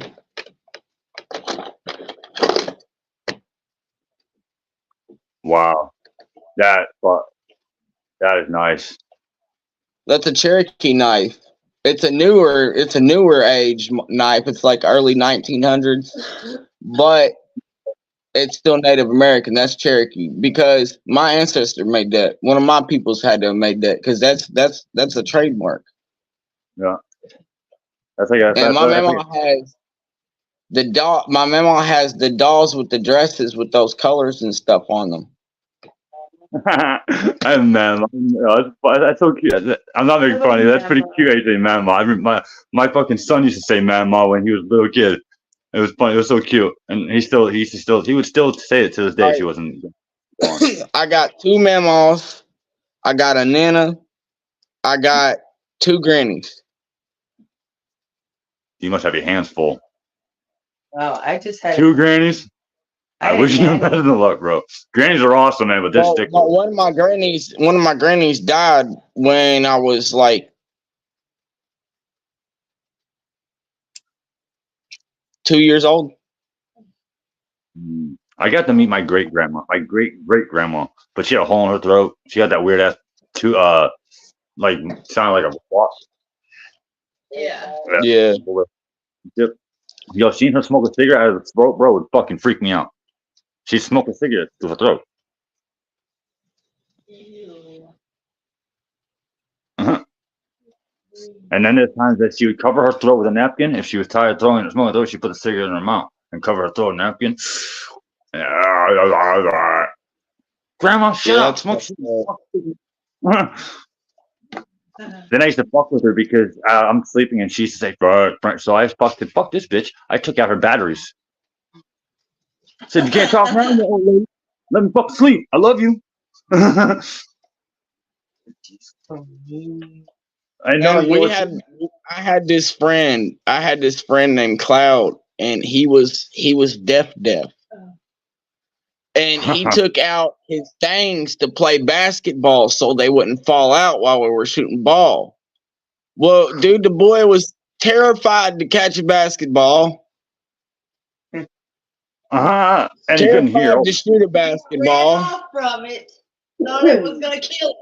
Wow, that is nice. That's a Cherokee knife. It's a newer age knife. It's like early 1900s, but it's still Native American. That's Cherokee because my ancestor made that. One of my peoples had to have made that because that's a trademark. Yeah, that's like. And my mama has the doll. My mama has the dolls with the dresses with those colors and stuff on them. And man, that's so cute. I'm not making funny. That's pretty cute. I say man, ma. My fucking son used to say man, ma when he was a little kid. It was funny. It was so cute, and he would still say it to this day. She wasn't. I got 2 mamas. I got a nana. I got 2 grannies. You must have your hands full. Wow, I just had 2 grannies. I wish you the best of luck, bro. Grannies are awesome, man, but this stick. Well, one of my grannies died when I was like 2 years old. I got to meet my great grandma, but she had a hole in her throat. She had that weird ass, like sounded like a wasp. Yeah. Yeah. Yep. Yo, seeing her smoke a cigarette out of her throat, bro, would fucking freak me out. She'd smoke a cigarette through her throat. Ew. And then there's times that she would cover her throat with a napkin. If she was tired of throwing and smoking throat, she'd put the cigarette in her mouth and cover her throat with a napkin. Grandma, shut up. Smoke. Then I used to fuck with her because I'm sleeping and she used to say, fuck. So I fuck this bitch. I took out her batteries. Said, you can't talk around me, old lady. Let me fuck sleep. I love you. I know I had this friend named Cloud, and he was deaf. And he took out his things to play basketball so they wouldn't fall out while we were shooting ball. Well, dude, the boy was terrified to catch a basketball. And he couldn't hear. Terrified to shoot a basketball. Ran off from it. Thought it was gonna kill him.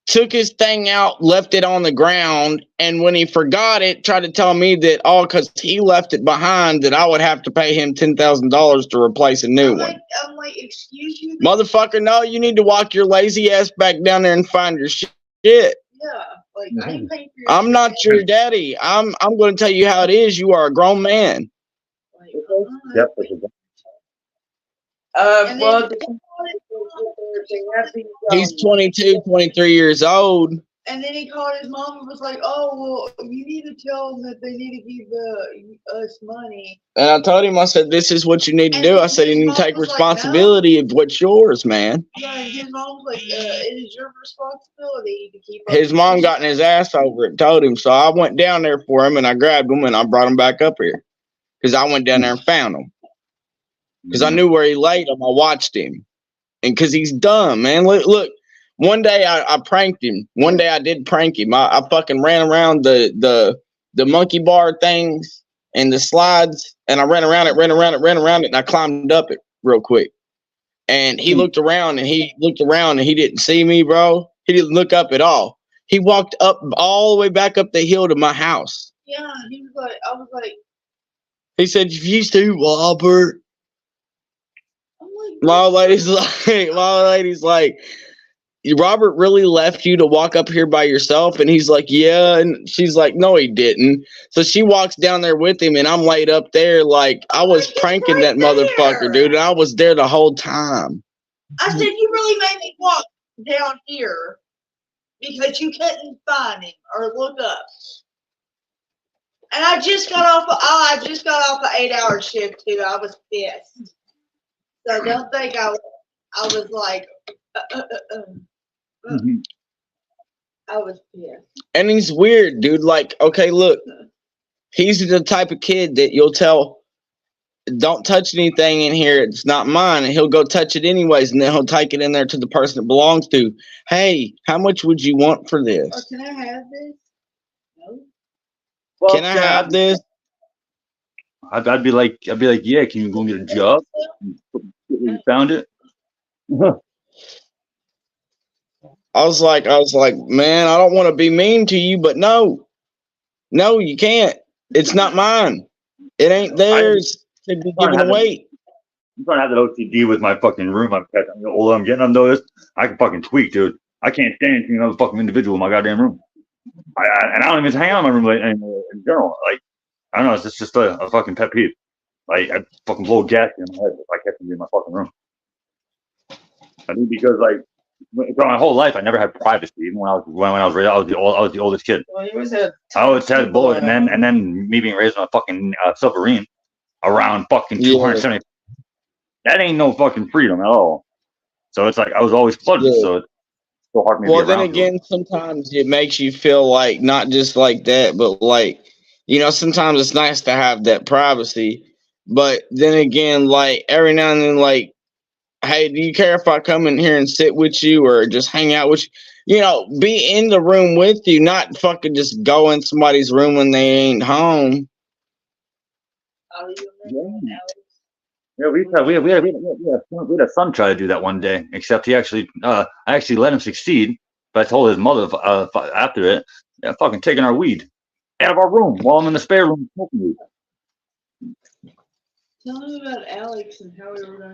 Took his thing out, left it on the ground, and when he forgot it, tried to tell me that because he left it behind, that I would have to pay him $10,000 to replace a new one. I'm like, excuse you, Motherfucker, no, you need to walk your lazy ass back down there and find your shit. Yeah, like I ain't paying for your I'm not your daddy. I'm going to tell you how it is. You are a grown man. Like, Yep. Well, He's 22, 23 years old. and then he called his mom and was like, "Oh, well, you need to tell them that they need to give us money." And I told him, I said, this is what you need to And do. I then said, you his need to mom take was like, responsibility of what's yours, man. Yeah, and his mom was like, "It is your responsibility to keep." Up His with mom this got in his ass over it, told him. So I went down there for him and I grabbed him and I brought him back up here. Because I went down there and found him. Because I knew where he laid him. I watched him. And because he's dumb, man. Look, one day I pranked him. One day I did prank him. I fucking ran around the monkey bar things and the slides. And I ran around it, and I climbed up it real quick. And he looked around and he didn't see me, bro. He didn't look up at all. He walked up all the way back up the hill to my house. Yeah, he was like, I was like, He said, "If you see Robert," I'm like, my lady's like, "Robert really left you to walk up here by yourself?" And he's like, "Yeah." And she's like, "No, he didn't." So she walks down there with him, and I'm laid up there like I was pranking that motherfucker, dude. And I was there the whole time. I said, "You really made me walk down here because you couldn't find him or look up." And I just got off an 8-hour shift too. I was pissed. So don't think I was like, I was pissed. And he's weird, dude. Like, okay, look, he's the type of kid that you'll tell, "Don't touch anything in here. It's not mine." And he'll go touch it anyways. And then he'll take it in there to the person it belongs to. "Hey, how much would you want for this? Or can I have this? No. Well, Can I have this?" I'd be like, yeah, can you go get a job? You found it? I was like, man, I don't want to be mean to you, but no, you can't. It's not mine. It ain't theirs to be given away. I'm trying to have that OCD with my fucking room. The older I'm getting, I'm noticed. I can fucking tweak, dude. I can't stand seeing another fucking individual in my goddamn room. And I don't even hang out in my room anymore in general. Like, I don't know. It's just a fucking pet peeve. Like, I fucking blow gas in my head if I catch them in my fucking room. I mean, because like my whole life, I never had privacy. Even when I was raised, I was the oldest kid. Well, he was a. I always had boys, and then me being raised on a fucking submarine around fucking 270. That ain't no fucking freedom at all. So it's like I was always flooded. Yeah. So it's so hard for me to Well, be then around again, sometimes it makes you feel like not just like that, but like, sometimes it's nice to have that privacy. But then again, like every now and then, like, hey, do you care if I come in here and sit with you or just hang out with you? You know, be in the room with you, not fucking just go in somebody's room when they ain't home. Yeah, we had a son try to do that one day. Except he actually, I actually let him succeed. But I told his mother after it, yeah, fucking taking our weed out of our room while I'm in the spare room smoking weed. Tell me about Alex and how we were going.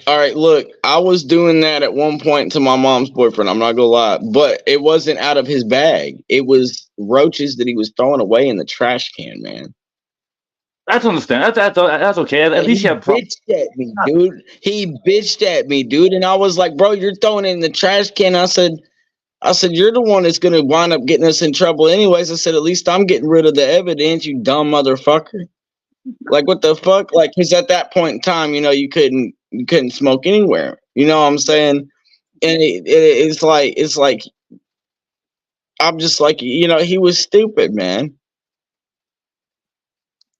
All right, look. I was doing that at one point to my mom's boyfriend. I'm not gonna lie, but it wasn't out of his bag. It was roaches that he was throwing away in the trash can, man. That's understand. That's okay. At least He you have. bitched at me, dude. He bitched at me, dude, and I was like, "Bro, you're throwing it in the trash can." I said, "You're the one that's gonna wind up getting us in trouble, anyways." I said, "At least I'm getting rid of the evidence, you dumb motherfucker." Like, what the fuck? Like, because at that point in time, you know, you couldn't smoke anywhere. You know what I'm saying? And it's like I'm just like, you know, he was stupid, man.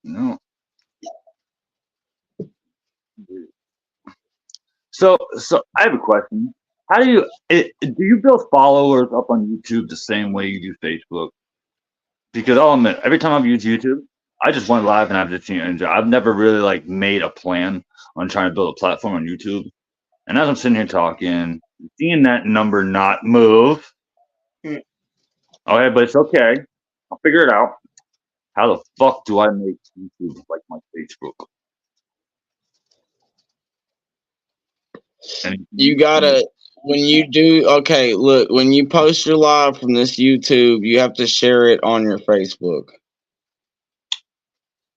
No. So I have a question. How do you build followers up on YouTube the same way you do Facebook? Because I'll admit, every time I've used YouTube, I just went live and I've just enjoyed. I've never really like made a plan on trying to build a platform on YouTube. And as I'm sitting here talking, seeing that number not move, okay, but it's okay. I'll figure it out. How the fuck do I make YouTube like my Facebook? And You gotta when you do okay, look, when you post your live from this YouTube, you have to share it on your Facebook.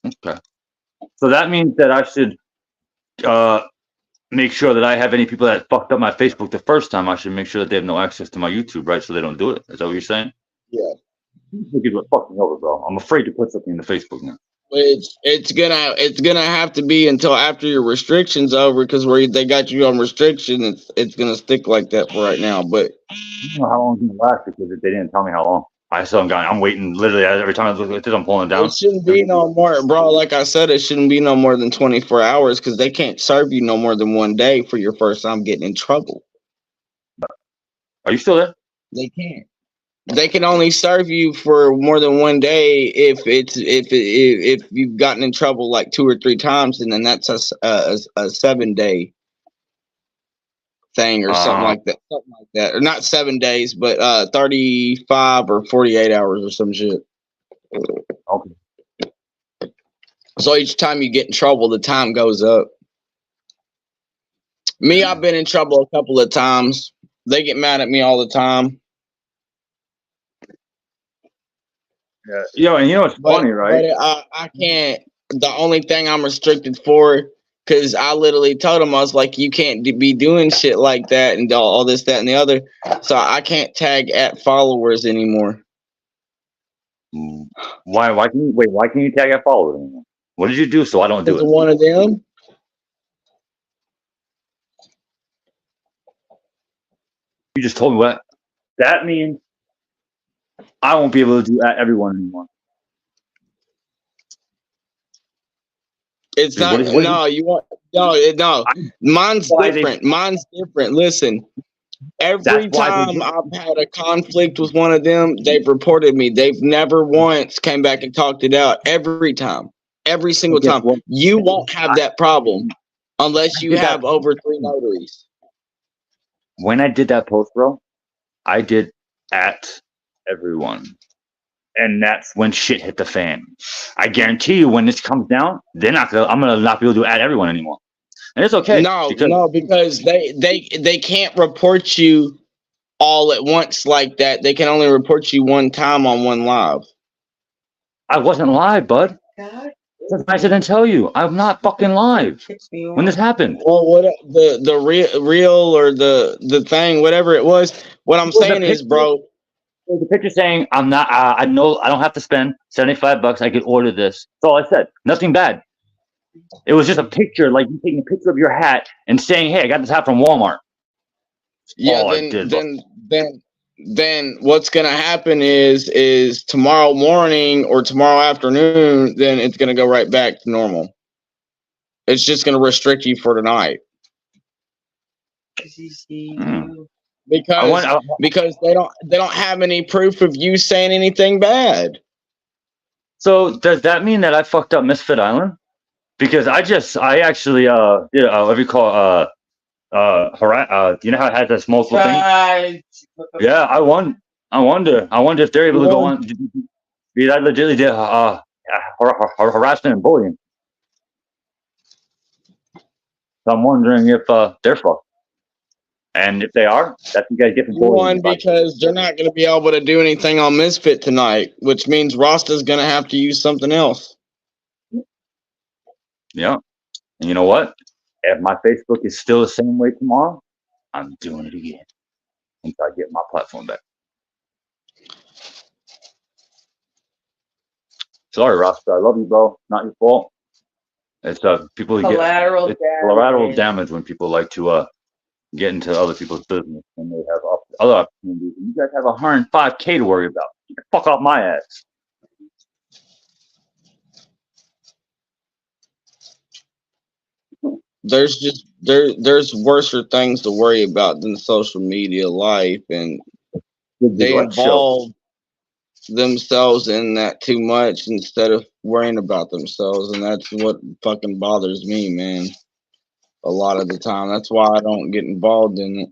okay, so that means that I should make sure that I have any people that fucked up my Facebook the first time. I should make sure that they have no access to my YouTube, right? So they don't do it. Is that what you're saying? Yeah. Facebook is what fucked me over, bro. I'm afraid to put something in the Facebook now. It's gonna have to be until after your restrictions over, because where they got you on restriction, it's gonna stick like that for right now. But I don't know how long it's gonna last because they didn't tell me how long. I still am going. I'm waiting literally every time I look at this, I'm pulling it down. it shouldn't be no more, bro. Like I said, it shouldn't be no more than 24 hours because they can't serve you no more than one day for your first time getting in trouble. Are you still there? They can't. They can only serve you for more than one day if you've gotten in trouble like 2 or 3 times, and then that's a 7-day thing or something like that, or not 7 days, but 35 or 48 hours or some shit. Okay. So each time you get in trouble, the time goes up. Me, I've been in trouble a couple of times. They get mad at me all the time. Yeah. Yo, and you know what's funny, right? But I can't. The only thing I'm restricted for, because I literally told them, I was like, you can't be doing shit like that and all this, that, and the other. So I can't tag at followers anymore. Why can you tag at followers anymore? What did you do so I don't do it? One of them. You just told me what? That means I won't be able to do at everyone anymore. It's not. No, you want no. Mine's different. Mine's different. Listen, every time I've had a conflict with one of them, they've reported me. They've never once came back and talked it out. Every time, every single time. You won't have that problem unless you have over 3 notaries. When I did that post, bro, I did at everyone. And that's when shit hit the fan. I guarantee you, when this comes down, I'm gonna not be able to at everyone anymore. And it's okay. Because they can't report you all at once like that. They can only report you one time on one live. I wasn't live, bud. I didn't tell you. I'm not fucking live when this happened. Well, what the real or the thing, whatever it was. What I'm saying is, bro. The picture saying I'm not. I know I don't have to spend $75. I could order this. That's all I said. Nothing bad. It was just a picture, like you taking a picture of your hat and saying, "Hey, I got this hat from Walmart." Yeah. Then what's gonna happen is tomorrow morning or tomorrow afternoon, then it's gonna go right back to normal. It's just going to restrict you for tonight because they don't have any proof of you saying anything bad. So does that mean that I fucked up Misfit Island? Because I actually did what you call you know how it has this multiple things? Yeah, I wonder if they're able to go on. Because I legitimately did harassment and bullying. So I'm wondering if they're fucked. And if they are, that's you guys get from bullying. One, because they're not going to be able to do anything on Misfit tonight, which means Rasta's going to have to use something else. Yeah. And you know what? If my Facebook is still the same way tomorrow, I'm doing it again until I get my platform back. Sorry, Rasta. I love you, bro. Not your fault. It's people Collateral get damage. collateral damage when people like to get into other people's business when they have other opportunities. And you guys have 105K to worry about. Get the fuck off my ass. There's worser things to worry about than social media life, and they involve themselves in that too much instead of worrying about themselves, and that's what fucking bothers me, man. A lot of the time, that's why I don't get involved in it.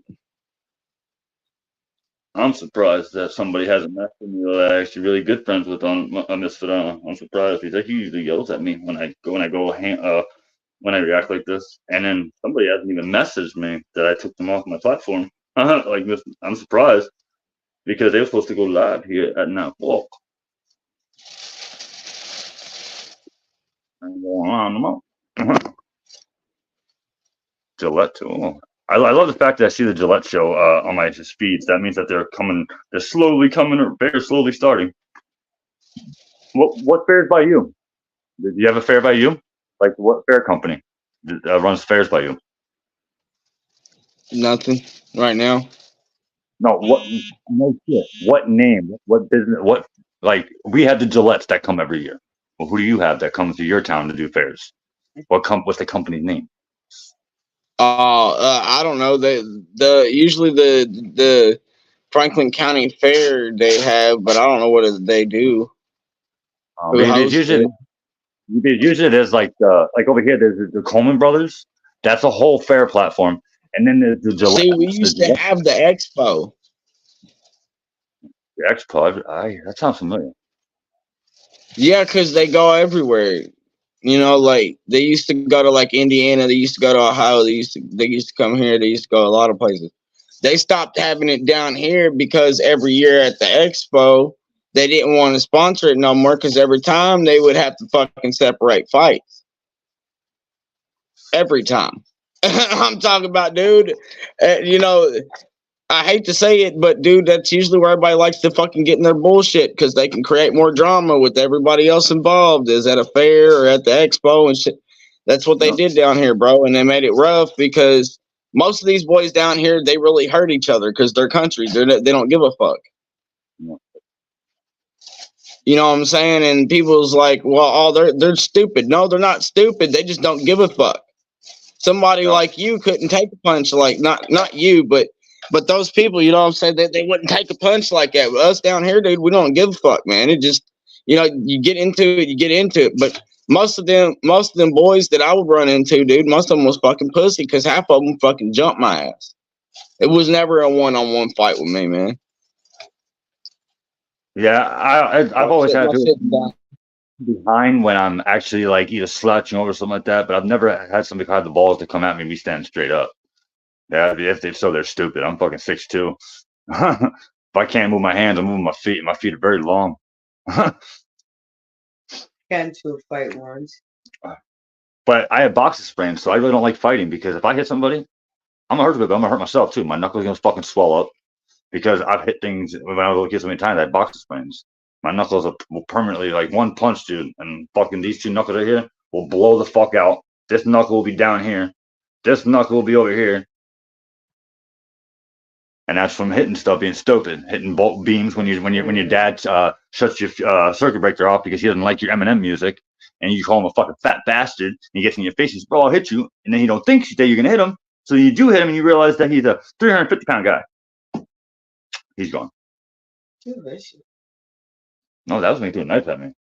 I'm surprised that somebody hasn't met me that I'm actually really good friends with on Misfit Island. I'm surprised because he usually yells at me when I react like this, and then somebody hasn't even messaged me that I took them off my platform. Like this, I'm surprised because they were supposed to go live here at 9 o'clock. I'm going on them. Gillette too. Oh. I love the fact that I see the Gillette show on my feeds. That means that they're coming. They're slowly coming, or very slowly starting. What fairs by you? Do you have a fair by you? Like what fair company runs fairs by you? Nothing right now. No, no shit. What name? What business? What, like, we have the Gillettes that come every year. Well, who do you have that comes to your town to do fairs? What's the company's name? I don't know. Usually the Franklin County Fair they have, but I don't know what they do. Usually there's like over here there's the Coleman Brothers. That's a whole fair platform, and then there's the Gillette. See, we used to have the expo. The expo. That sounds familiar. Yeah, because they go everywhere. You know, like they used to go to like Indiana, they used to go to Ohio, they used to come here, they used to go a lot of places. They stopped having it down here because every year at the expo, they didn't want to sponsor it no more because every time they would have to fucking separate fights. Every time. I'm talking about, dude, you know, I hate to say it, but dude, that's usually where everybody likes to fucking get in their bullshit because they can create more drama with everybody else involved, is at a fair or at the expo and shit. That's what they did down here, bro. And they made it rough because most of these boys down here, they really hurt each other because they're country. They don't give a fuck. You know what I'm saying? And people's like, well, they're stupid. No, they're not stupid. They just don't give a fuck. Somebody like you couldn't take a punch, like not you, but those people, you know what I'm saying, that they wouldn't take a punch like that. Us down here, dude, we don't give a fuck, man. It just, you know, you get into it. But most of them boys that I would run into, dude, most of them was fucking pussy because half of them fucking jumped my ass. It was never a one-on-one fight with me, man. Yeah, I've always had to behind when I'm actually like either slouching over or something like that, but I've never had somebody have the balls to come at me and me stand straight up. Yeah, if they're stupid. I'm fucking 6'2". If I can't move my hands, I'm moving my feet. My feet are very long. Got into a fight once. But I have boxing sprains, so I really don't like fighting because if I hit somebody, I'm gonna hurt them. I'm gonna hurt myself too. My knuckles are gonna fucking swell up because I've hit things when I was a little kid so many times. I had boxing sprains. My knuckles will permanently, like one punch, dude, and fucking these two knuckles right here will blow the fuck out. This knuckle will be down here. This knuckle will be over here. And that's from hitting stuff, being stupid, hitting bolt beams when your dad shuts your circuit breaker off because he doesn't like your Eminem music, and you call him a fucking fat bastard, and he gets in your face, and says, bro, I'll hit you, and then he don't think that you're gonna hit him, so you do hit him, and you realize that he's a 350-pound guy. He's gone. No, that was when he threw a knife at me.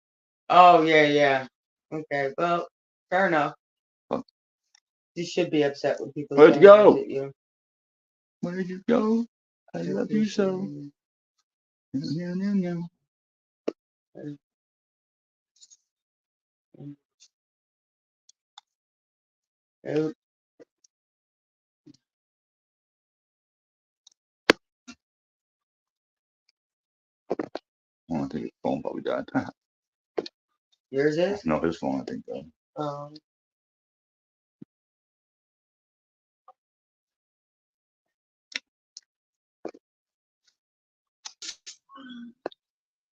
Oh, yeah. Okay, well, fair enough. Huh. You should be upset when people Where'd you go? at you. Where'd you go? I love you so. Oh, I think his phone probably died. yours is? No, his phone, I think, died.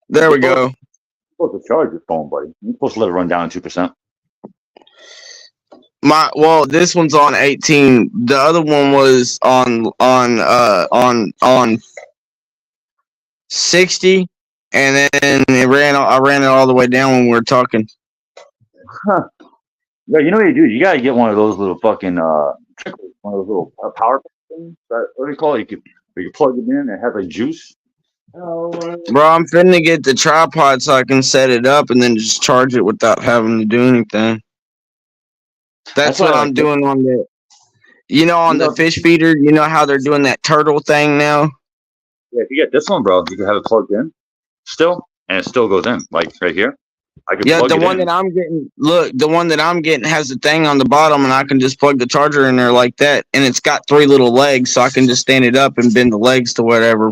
There we go. You're supposed to charge your phone, buddy. You're supposed to let it run down to 2%. This one's on 18. The other one was on 60, and then I ran it all the way down when we were talking. Huh. Yeah, you know what you do? You gotta get one of those little fucking one of those little power things. What do you call it? You can plug it in and have like juice. Oh, Bro, I'm finna get the tripod so I can set it up and then just charge it without having to do anything. That's what I'm doing on the, on the fish feeder. You know how they're doing that turtle thing now? Yeah, if you get this one, bro, you can have it plugged in still, and it still goes in, like right here. I can plug the it one in. that I'm getting, the one that I'm getting has a thing on the bottom, and I can just plug the charger in there like that, and it's got 3 little legs, so I can just stand it up and bend the legs to wherever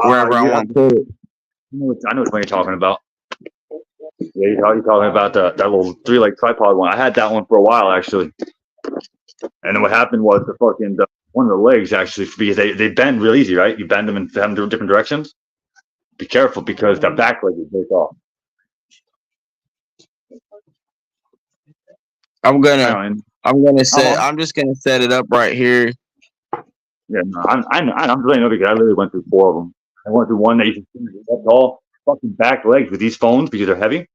I want to put it. I know what you're talking about. Yeah, you're talking about that little 3-leg tripod one. I had that one for a while, actually. And then what happened was one of the legs, actually, because they bend real easy, right? You bend them and have them do different directions. Be careful, because the back leg will break off. I'm just gonna set it up right here. Yeah, no, I'm really know, because I literally went through 4 of them. I went through one that you can see that's all fucking back legs with these phones, because they're heavy.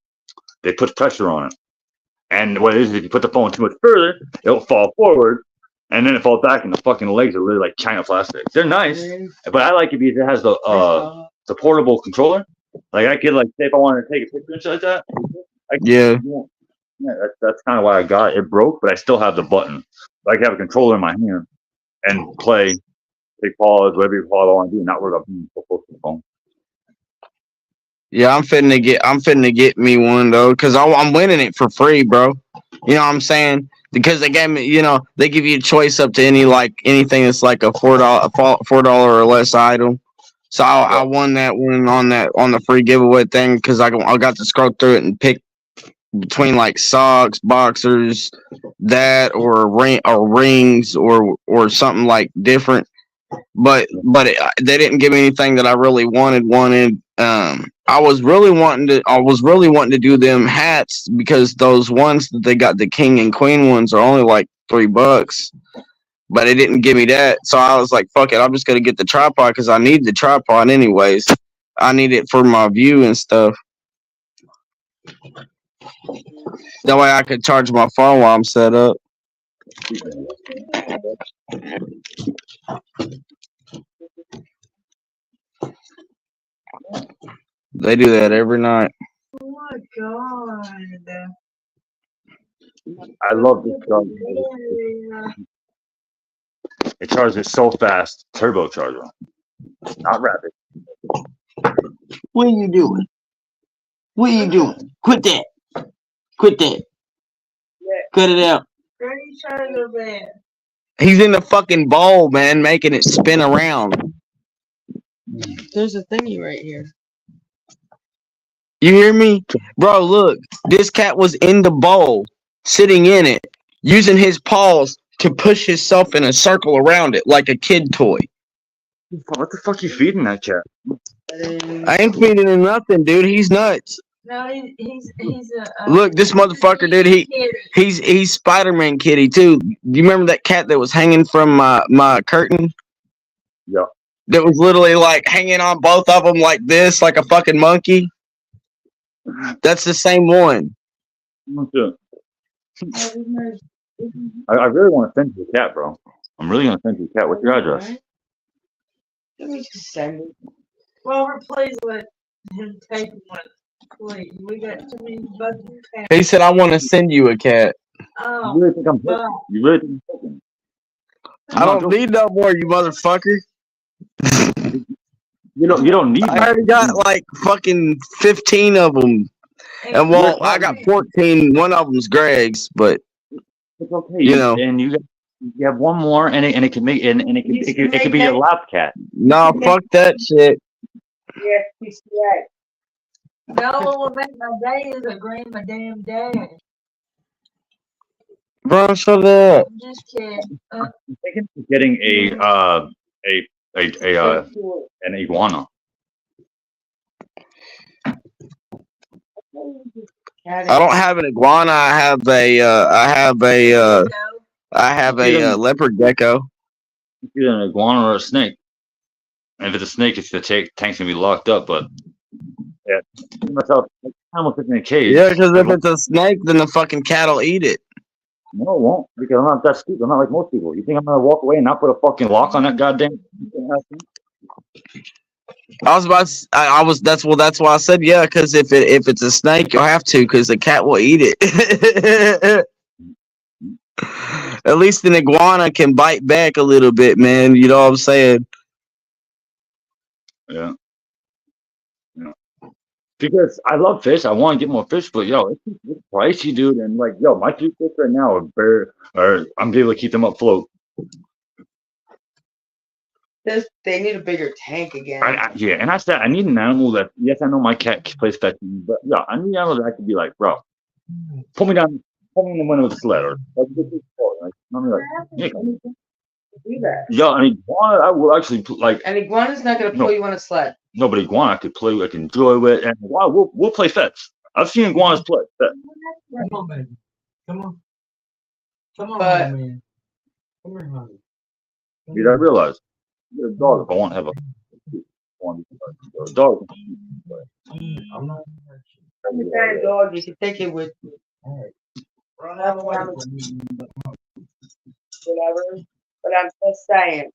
They put pressure on it, and what it is if you put the phone too much further, it'll fall forward, and then it falls back, and the fucking legs are really like China plastic. They're nice, but I like it because it has the portable controller. Like I could say if I wanted to take a picture and shit like that. Yeah, that's kind of why I got it. It broke, but I still have the button. I can have a controller in my hand and play, take pause, whatever you call it, I want to do, not worry about being so close to the phone. Yeah, I'm finna get me one though, because I'm winning it for free, bro. You know what I'm saying? Because they gave me, they give you a choice up to anything that's like a $4 or less item. So I won that one on the free giveaway thing, because I got to scroll through it and pick between like socks, boxers, that or rings or something like different. But they didn't give me anything that I really wanted. I was really wanting to do them hats, because those ones that they got, the king and queen ones, are only like $3. But it didn't give me that, so I was like, fuck it, I'm just gonna get the tripod, because I need the tripod anyways. I need it for my view and stuff. That way I could charge my phone while I'm set up. They do that every night. Oh my god. I love this charger. It charges so fast. Turbocharger. Not rapid. What are you doing? What are you doing? Quit that. Quit that. Cut it out. He's in the fucking bowl, man, making it spin around. there's a thingy right here. You hear me? Bro, look. This cat was in the bowl, sitting in it, using his paws to push himself in a circle around it like a kid toy. What the fuck are you feeding that cat? I ain't feeding him nothing, dude. He's nuts. No, he's a Look, this motherfucker, dude. He's Spider-Man kitty too. Do you remember that cat that was hanging from my curtain? Yeah. That was literally like hanging on both of them like this, like a fucking monkey. That's the same one. I really want to send you a cat, bro. I'm really gonna send you a cat. What's your address? Let me just send it. Robert, please let him take one. Please, we got too many bugs. He said, "I want to send you a cat." You Oh, really think I'm but joking? You really think I'm joking? I'm I not don't joking. need no more, you motherfucker. You don't need I me. already got like fucking 15 of them. And well, I got 14. One of them's Greg's, but It's okay. you know, And you have one more, and it can make and it could be a lap cat. no, fuck that shit. Yes, PCA. no one will make my day is agree my damn dad. Bro, shut up. I'm just kidding. I'm thinking of getting an iguana. I don't have an iguana. I have a leopard gecko. Either an iguana or a snake. And if it's a snake, the tank's gonna be locked up. But yeah, myself, animal sitting in a cage. Yeah, because if it's a snake, then the fucking cat will eat it. No, it won't. Because I'm not that stupid. I'm not like most people. You think I'm gonna walk away and not put a fucking lock on that goddamn thing? I was about. That's why I said yeah. Because if it's a snake, you'll have to. Because the cat will eat it. At least an iguana can bite back a little bit, man. You know what I'm saying? Yeah. Because I love fish, I want to get more fish, but yo, it's pricey, dude. And like, yo, my 2 fish right now are I'm able to keep them afloat. They need a bigger tank again. Yeah, and I said I need an animal that. Yes, I know my cat plays fetching, but yeah, I need an animal that I could be like, bro, put me in the window with a sled, or like, yeah, Do that. yeah, an iguana, I will actually like. An iguana's not gonna pull you on a sled. No, but iguana I could play, I can enjoy with, and we'll play fetch. I've seen iguanas play fetch. Come on, baby. Come on. Come on, But- man. Come here, honey. Dude, I realize a dog if I want to have a dog. I'm not Every kind of dog, you can take it with you. Whatever. But I'm just saying,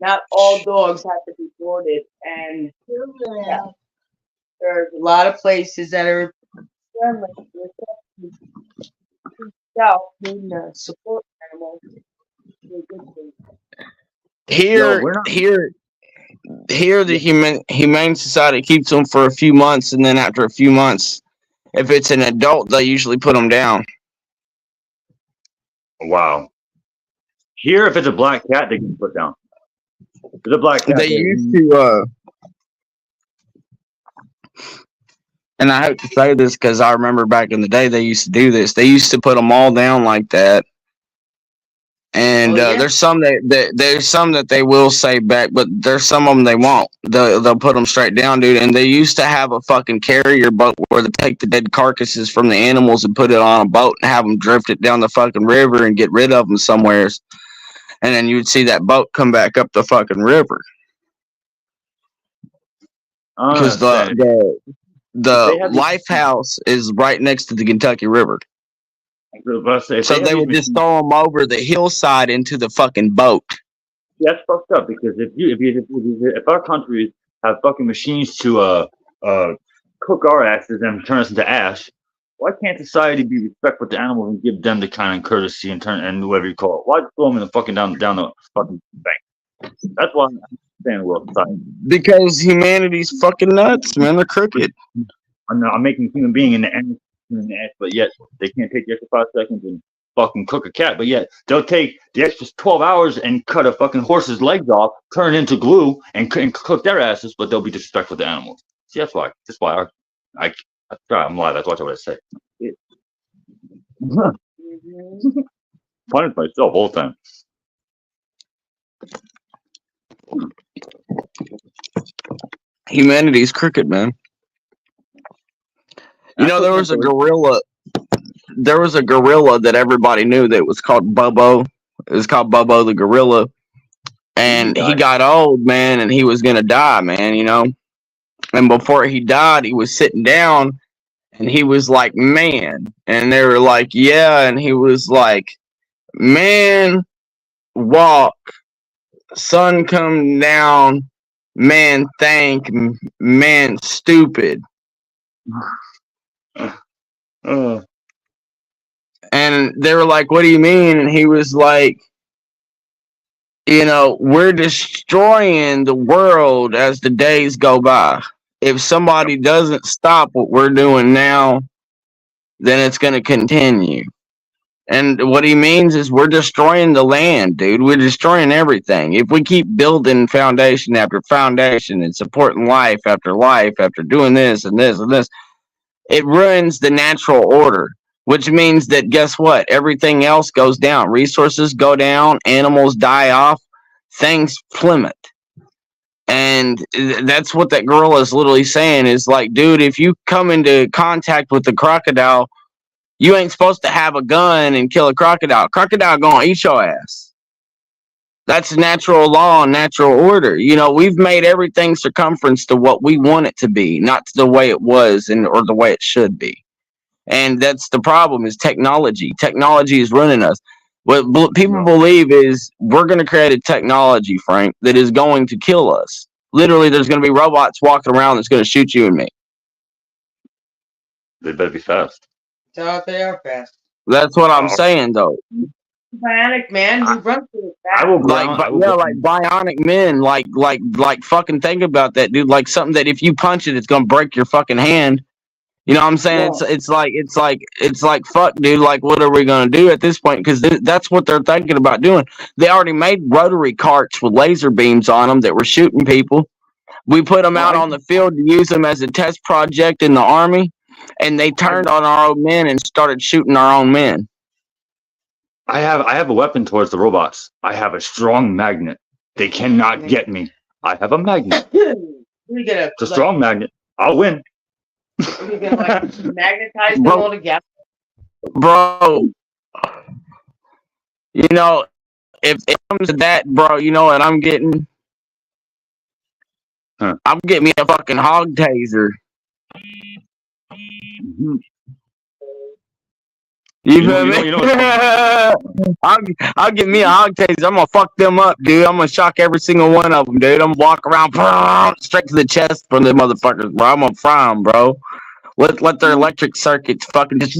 not all dogs have to be boarded, and yeah. there's a lot of places that are friendly. Self being a support animal. Here, the humane society keeps them for a few months, and then after a few months, if it's an adult, they usually put them down. Wow. Here, if it's a black cat, they can put down. If it's a black cat, They used to, and I hate to say this because I remember back in the day they used to do this. They used to put them all down like that. And there's some that they will say back, but there's some of them they won't. They'll put them straight down, dude. And they used to have a fucking carrier boat where they take the dead carcasses from the animals and put it on a boat and have them drift it down the fucking river and get rid of them somewheres. And then you would see that boat come back up the fucking river because the life house is right next to the Kentucky River. So they would just throw them over the hillside into the fucking boat. Yeah, that's fucked up because if our countries have fucking machines to cook our asses and turn us into ash, why can't society be respectful to animals and give them the kind of courtesy and whatever you call it? Why throw them in the fucking down the fucking bank? That's why I'm saying world society. Because humanity's fucking nuts, man. They're crooked. I'm making human being in the ass, but yet they can't take the extra 5 seconds and fucking cook a cat. But yet they'll take the extra 12 hours and cut a fucking horse's legs off, turn it into glue, and cook their asses. But they'll be disrespectful to animals. See, that's why. I'm lying. That's what I say. Punish myself all the time. Humanity's crooked, man. You know, there was a gorilla. There was a gorilla that everybody knew that was called Bobo. It was called Bobo the gorilla. And he got old, man, and he was going to die, man, you know. And before he died, he was sitting down And he was like, man. And they were like, yeah. And he was like, man, walk. Sun come down. Man, thank. Man, stupid. Uh, And they were like, what do you mean? And he was like, we're destroying the world as the days go by. If somebody doesn't stop what we're doing now, then it's going to continue. And what he means is we're destroying the land, dude. We're destroying everything. If we keep building foundation after foundation and supporting life after doing this and this and this, it ruins the natural order, which means that guess what? Everything else goes down. Resources go down, animals die off, things plummet. And that's what that girl is literally saying is like, dude, if you come into contact with the crocodile, you ain't supposed to have a gun and kill a crocodile. Crocodile gonna eat your ass. That's natural law and natural order. We've made everything circumference to what we want it to be, not to the way it was or the way it should be. And that's the problem is technology. Technology is running us. What people believe is we're going to create a technology, Frank, that is going to kill us. Literally, there's going to be robots walking around that's going to shoot you and me. they better be fast. So they are fast. That's what I'm saying, though. Bionic man, you run through I fast. will ground. Like bionic men, like fucking think about that, dude. Like something that if you punch it, it's gonna break your fucking hand. You know what I'm saying? Yeah. It's like fuck, dude. Like, what are we gonna do at this point? Because that's what they're thinking about doing. They already made rotary carts with laser beams on them that were shooting people. We put them out on the field to use them as a test project in the army, and they turned on our own men and started shooting our own men. I have a weapon towards the robots. I have a strong magnet. They cannot get me. I have a magnet. We get It's a strong magnet. I'll win. We're gonna magnetize them all together. Bro, if it comes to that, bro, you know what I'm getting? I'm getting me a fucking hog taser. Mm-hmm. You feel me? I'll get me a hog taser. I'm gonna fuck them up, dude. I'm gonna shock every single one of them, dude. I'm gonna walk around straight to the chest for the motherfuckers, bro. I'm gonna fry them, bro. Let their electric circuits fucking just.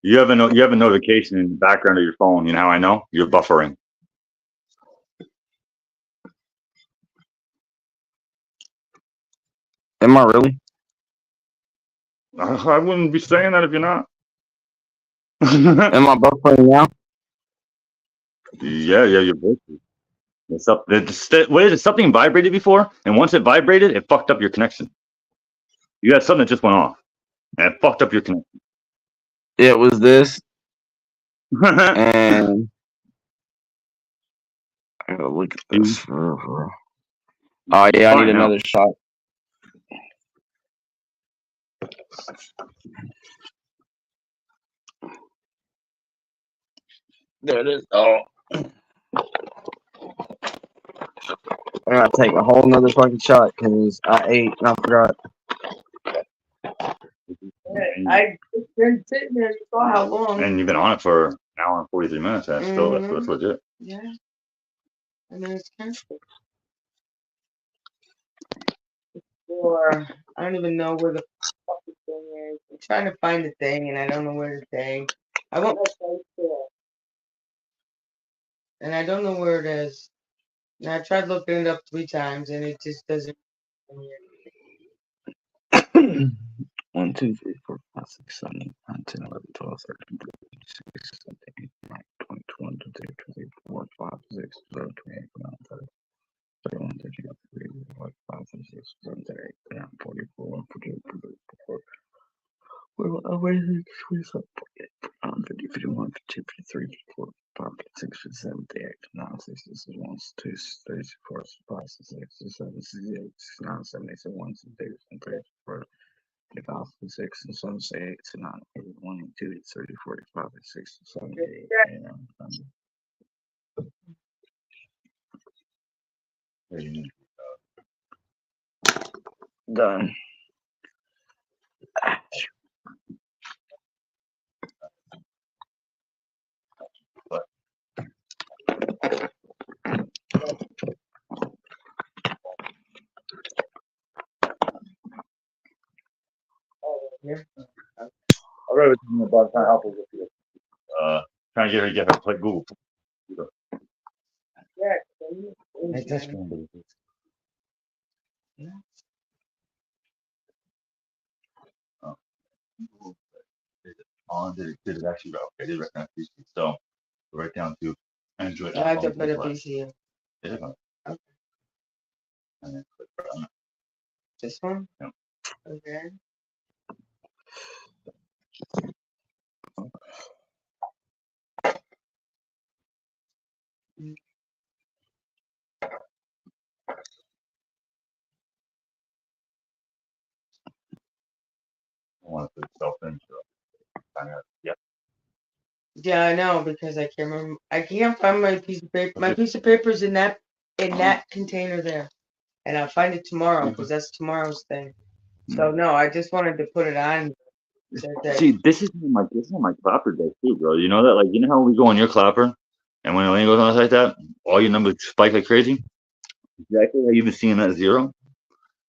You have a notification in the background of your phone. You know how I know? You're buffering. Am I really? I wouldn't be saying that if you're not. Am I buffering now? Yeah, you're buffering. What is it? Something vibrated before, and once it vibrated, it fucked up your connection. You had something that just went off, and it fucked up your connection. It was this, and I gotta look at this. Oh yeah, I need another shot. There it is. Oh. I gotta take a whole nother fucking shot because I ate and I forgot. I've been sitting there. You saw how long. And you've been on it for an hour and 43 minutes. That's still that's legit. Yeah. I mean, it's kind of cool. Or I don't even know where the fucking thing is. I'm trying to find the thing and I don't know where the thing. I want my place there. And I don't know where it is. And I tried looking it up 3 times and it just doesn't. 1, 2, 3, 4, 5, 6, 7, 8, 9, 10, 11, 12, 13, 14, 16, 17, 18, 19, 20, 21, 22, 23, 24, 25, 26, 27, 28, 29, 30, 31, 32, 33, 34, 35, 36, 37, 38, 39, 40, 41, 42, 44, 50, 51, 52, 53, 54, 55, 56, 57, 58, 59, 60, 61, 62, 63, 64, 65, 66, 67, 68, 69, 70, 71, 72, 73, 74, 55, 56, 7, 8, 9, 81, 82, 30, 45, 46, 7, 8, 9. Done. Yeah. I'd rather tell about trying to help her with you. Trying to get her to play Google. Yeah. Hey, touchscreen, baby. Oh. Did it actually okay? Did recognize PC. So right down to Android. I have to iPhone, put a Google. PC in. Did it? Okay. And then click run. This one? Yeah. Okay. I want to put self in. Yeah. Yeah, I know because I can't remember. I can't find my piece of paper. My piece of paper's in that container there, and I'll find it tomorrow because that's tomorrow's thing. So no, I just wanted to put it on. See, this is my clapper day too, bro. You know that, like, you know how we go on your clapper, and when Elaine goes on like that, all your numbers spike like crazy. Exactly how you've been seeing that zero.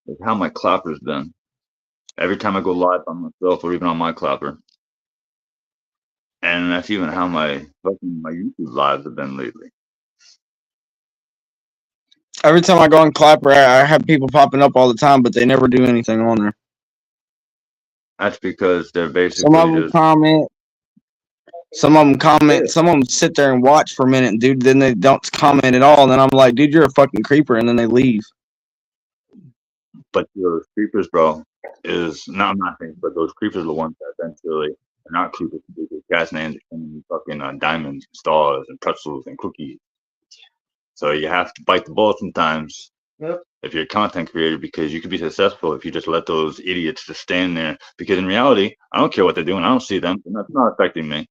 That's how my clapper's been. Every time I go live on myself or even on my clapper, and that's even how my YouTube lives have been lately. Every time I go on Clapper, I have people popping up all the time, but they never do anything on there. That's because they're basically Some of them comment. Some of them comment. Some of them sit there and watch for a minute, dude. Then they don't comment at all. And then I'm like, dude, you're a fucking creeper. And then they leave. But those creepers, bro, is no, I'm not saying, but those creepers are the ones that eventually are not creepers. Because gas names are sending you fucking diamonds, and stars, and pretzels and cookies. So you have to bite the bullet sometimes. Yep. If you're a content creator, because you could be successful if you just let those idiots just stand there. Because in reality, I don't care what they're doing. I don't see them, and that's not affecting me.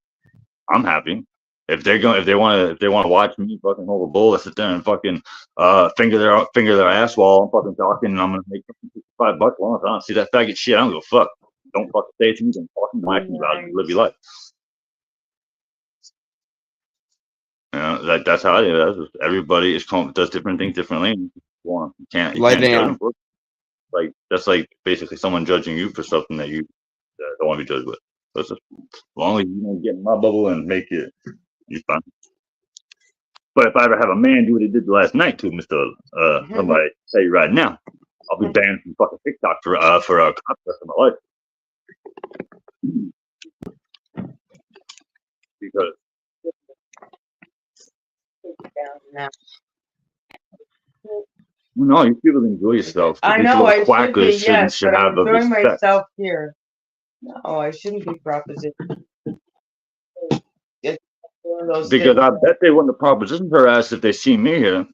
I'm happy. If they want to watch me fucking hold a bull, I sit there and fucking finger their ass while I'm fucking talking, and I'm gonna make $5. Well, if I don't see that faggot shit, I don't give a fuck. Don't fucking say it to me. Don't fucking whack me about it. Live your life. You know, that's how it is. Everybody does different things differently. You can't Lay judge down. them for it. Like that's like basically someone judging you for something that you don't want to be judged with. So it's just, as long as you don't get in my bubble and make it, you're fine. But if I ever have a man do what he did last night to Mr. Somebody tell you right now, I'll be banned from fucking TikTok for the rest of my life. Because no, you people enjoy yourself. I These know little I should quackers be, yes, should but I'm have a enjoying respect. myself here. No, I shouldn't be proposition. Because I bet they wouldn't have propositioned her ass if they see me here.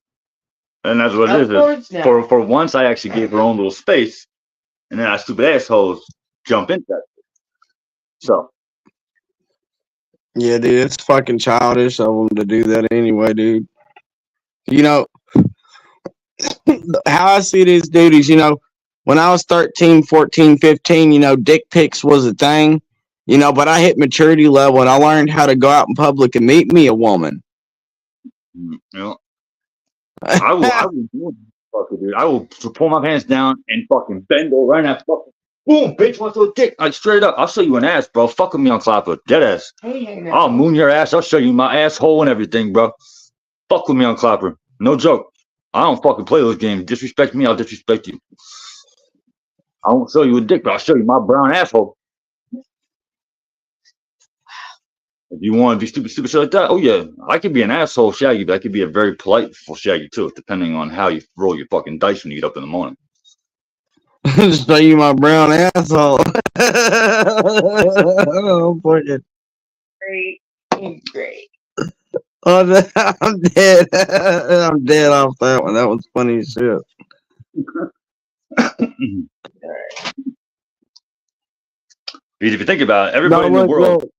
And that's what it is. For once, I actually gave her own little space, and then I stupid assholes jump into that. So yeah, dude, it's fucking childish of them to do that anyway, dude. You know how I see these duties. You know, when I was 13, 14, 15, you know, dick pics was a thing. You know, but I hit maturity level and I learned how to go out in public and meet me a woman. you know, I will fucking dude. I will pull my pants down and fucking bend over and that fucking boom, bitch, wants a dick. Like straight up, I'll show you an ass, bro. Fuck with me on Clapper, dead ass. I'll moon your ass. I'll show you my asshole and everything, bro. Fuck with me on Clapper, no joke. I don't fucking play those games. Disrespect me, I'll disrespect you. I won't show you a dick, but I'll show you my brown asshole. If you want to be stupid shit like that, oh yeah, I could be an asshole Shaggy, but I could be a very polite Shaggy too, depending on how you roll your fucking dice when you get up in the morning. Show you my brown asshole. Oh, fucking great. Oh, I'm dead. I'm dead off that one. That was funny as shit. Because if you think about it, everybody in the world.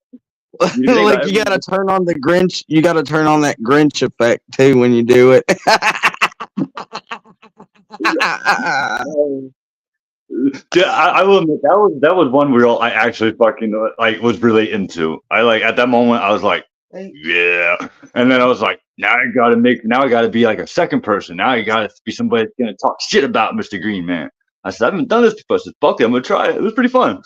Like you gotta turn on the Grinch. You gotta turn on that Grinch effect too when you do it. Yeah, I will admit that was one reel I actually fucking was really into. I at that moment I was like, yeah, and then I was like, now I gotta be like a second person. Now I gotta be somebody that's gonna talk shit about Mr. Green Man. I said I haven't done this before. I said fuck it, I'm gonna try it. It was pretty fun.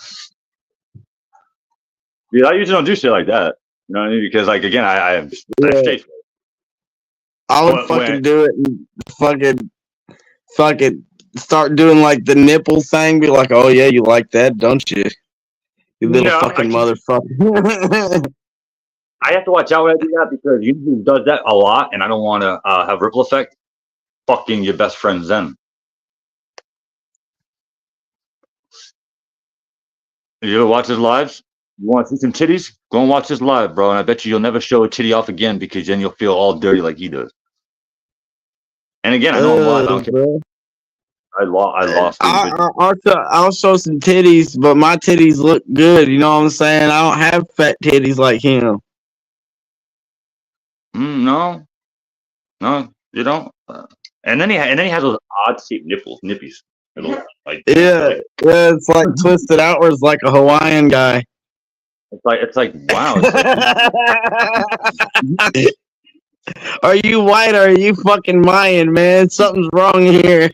Because I usually don't do shit like that. You know what I mean? Because like again, I am straight. I would But fucking when- do it and fucking start doing like the nipple thing. Be like, oh yeah, you like that, don't you? You little No, fucking I motherfucker. I have to watch out when I do that because YouTube does that a lot, and I don't want to have ripple effect. Fucking your best friends then. You ever watch his lives? You want to see some titties? Go and watch his live, bro. And I bet you'll never show a titty off again because then you'll feel all dirty like he does. And again, I know I'm live. I don't care. Bro. I lost. I'll show some titties, but my titties look good. You know what I'm saying? I don't have fat titties like him. No, you don't. And then he has those odd shaped nippies. Like Yeah, it's like twisted outwards like a Hawaiian guy. it's like wow. It's like, Are you white or are you fucking Mayan, man? Something's wrong here.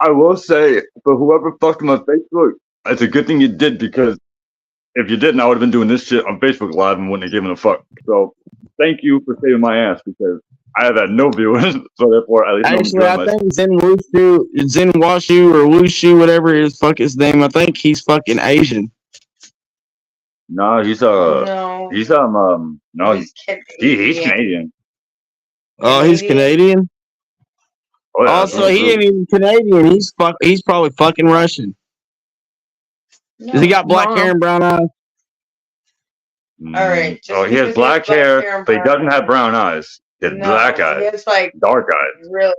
I will say, for whoever fucked my Facebook, it's a good thing you did because if you didn't, I would have been doing this shit on Facebook Live and wouldn't have given a fuck. So thank you for saving my ass because I have had no viewers, so therefore at least Actually, I think Zen Washu or Wushu, whatever his name. I think he's fucking Asian. No, he's No. he's no, he's Canadian. Oh, he's Canadian. Oh, yeah, Also, he ain't even Canadian. He's probably fucking Russian. No, Does he got black no. hair and brown eyes? All right. just Oh, he has because black hair, and but he doesn't brown have brown eyes. He has No, black He eyes, has like dark eyes. really.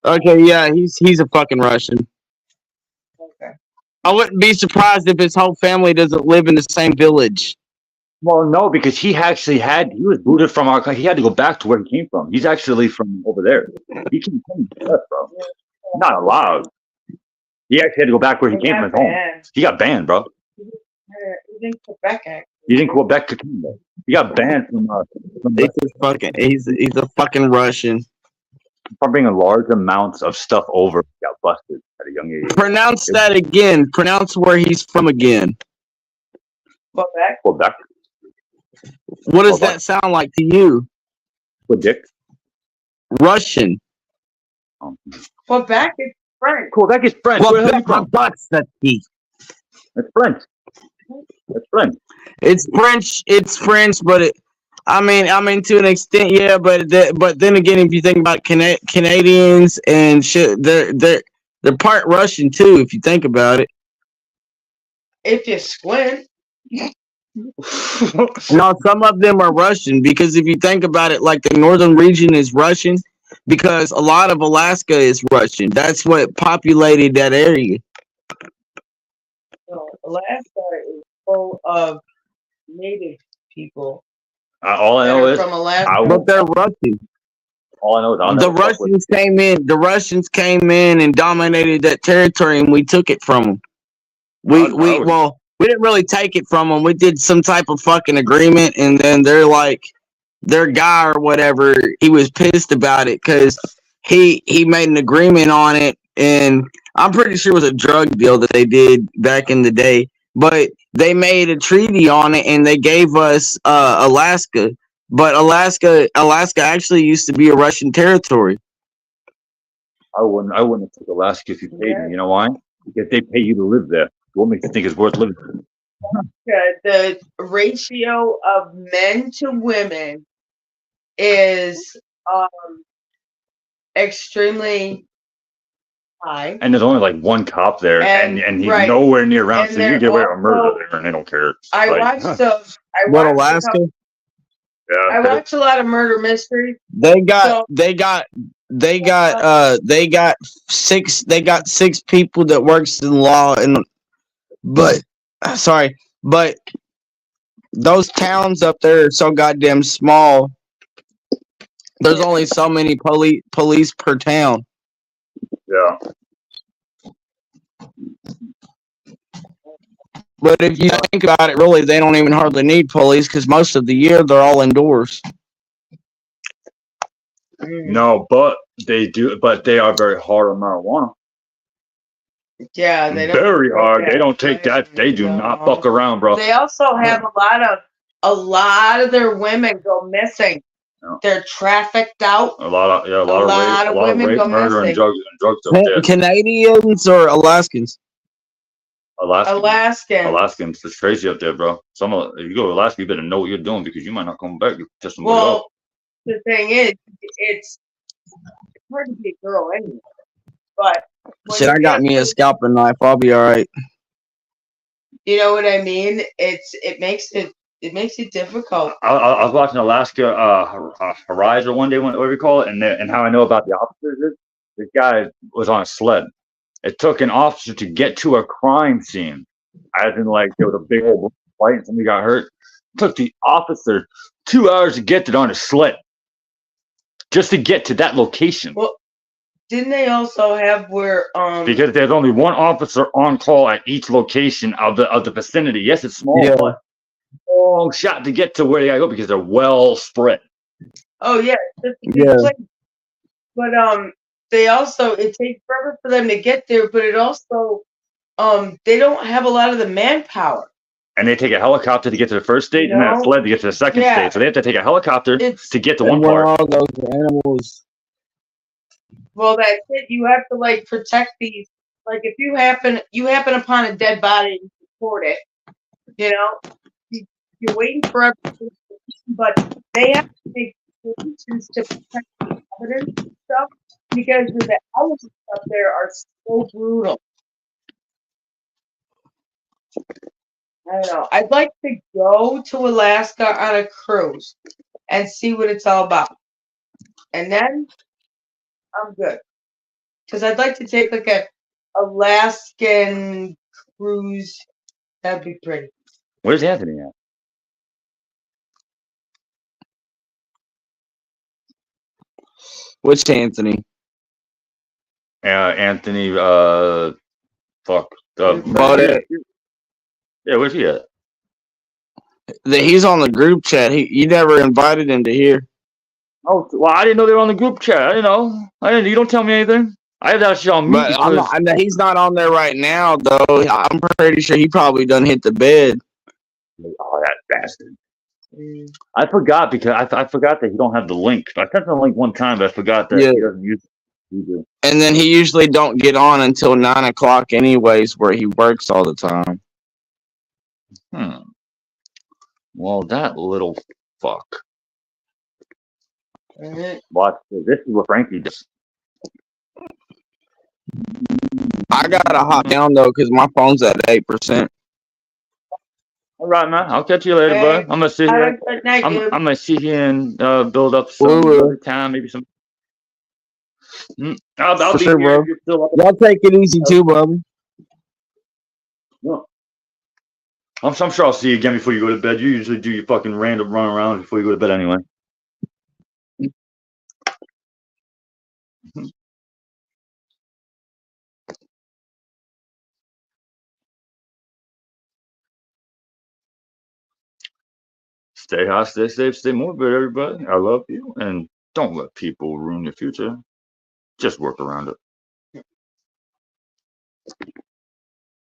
Okay, yeah, he's a fucking Russian. Okay. I wouldn't be surprised if his whole family doesn't live in the same village. Well, no, because he was booted from our country. He had to go back to where he came from. He's actually from over there. He can't come to us, bro. Not allowed. He actually had to go back where he came from his home. He got banned, bro. He's in Quebec, actually. He's in Quebec, Canada. He got banned from He's a fucking Russian. bringing large amounts of stuff over. He got busted at a young age. Pronounce that again. Pronounce where he's from again. Quebec. Quebec. What does that sound like to you? Quebec. Russian. Quebec is French. Quebec is French. Where the hell are you from? It's French. It's French. It's French. It's French, but I mean, to an extent, yeah. But then again, if you think about Canadians and shit, they're part Russian too. If you think about it. If you squint. No, some of them are Russian because if you think about it, like the northern region is Russian because a lot of Alaska is Russian. That's what populated that area. So Alaska is full of native people. All I know is from Alaska. But they're Russian. All I know is The Russians came in. The Russians came in and dominated that territory, and we took it from them. We didn't really take it from them. We did some type of fucking agreement, and then they're like, their guy or whatever, he was pissed about it because he made an agreement on it, and I'm pretty sure it was a drug deal that they did back in the day. But they made a treaty on it, and they gave us Alaska. But Alaska actually used to be a Russian territory. I wouldn't have took Alaska if you paid me. You know why? Because they pay you to live there. What makes you think it's worth living? The ratio of men to women is extremely high. And there's only like one cop there, and he's nowhere near around, so you can get away with murder there, and they don't care. I watched Alaska? I watched a lot of murder mysteries. They got 6 people that works in law but those towns up there are so goddamn small. There's only so many police per town. Yeah. But if you think about it, really, they don't even hardly need police because most of the year they're all indoors. No, but they do. But they are very hard on marijuana. Yeah, they don't Very take hard. that. They don't take that. They do not fuck around, bro. They also have a lot of their women go missing. Yeah. They're trafficked out. A lot of rape, go murder, and missing. drugs up there. Canadians or Alaskans? Alaskans. It's crazy up there, bro. If you go to Alaska, you better know what you're doing because you might not come back. You test somebody up. Well, the thing is, it's hard to be a girl anyway. But Shit, I got me a scalping knife. I'll be all right. You know what I mean? It makes it difficult. I was watching Alaska Horizon one day, whatever you call it, and how I know about the officers is this guy was on a sled. It took an officer to get to a crime scene, as in like there was a big old fight and somebody got hurt. It took the officer 2 hours to get there on a sled, just to get to that location. Well, didn't they also have where because there's only one officer on call at each location of the vicinity. Yes, it's small, Yeah. but long shot to get to where they gotta go because they're well spread. Oh yeah, Yeah. but they also it takes forever for them to get there, but it also they don't have a lot of the manpower. And they take a helicopter to get to the first state, and then a sled to get to the second state. So they have to take a helicopter to get to one part. All those animals. Well, that's it. You have to like protect these. Like if you happen upon a dead body and report it, you know, you're waiting forever, but they have to make solutions to protect the evidence and stuff because the elements up there are so brutal. I don't know. I'd like to go to Alaska on a cruise and see what it's all about, and then I'm good. Because I'd like to take like a Alaskan cruise. That'd be pretty. Where's Anthony at? Which Anthony? Anthony. Fuck. But Yeah, where's he at? he's on the group chat. You never invited him to here. Oh, well, I didn't know they were on the group chat. I didn't know. You don't tell me anything. I have that shit on me. But he's not on there right now, though. I'm pretty sure he probably done hit the bed. Oh, that bastard. I forgot because I forgot that he don't have the link. I sent the link one time, but I forgot that he doesn't use it either. And then he usually don't get on until 9 o'clock anyways, where he works all the time. Well, that little fuck. Mm-hmm. Watch this. This is what Frankie does. I gotta hop down though, cause my phone's at 8%. All right, man. I'll catch you later, bud. I'm gonna sit here. I'm gonna sit here and build up some other time, maybe some. I'll be sure, here. Bro. Y'all take it easy too, bubby. Yeah. I'm sure I'll see you again before you go to bed. You usually do your fucking random run around before you go to bed anyway. Stay hot, stay safe, stay motivated, everybody. I love you, and don't let people ruin your future. Just work around it.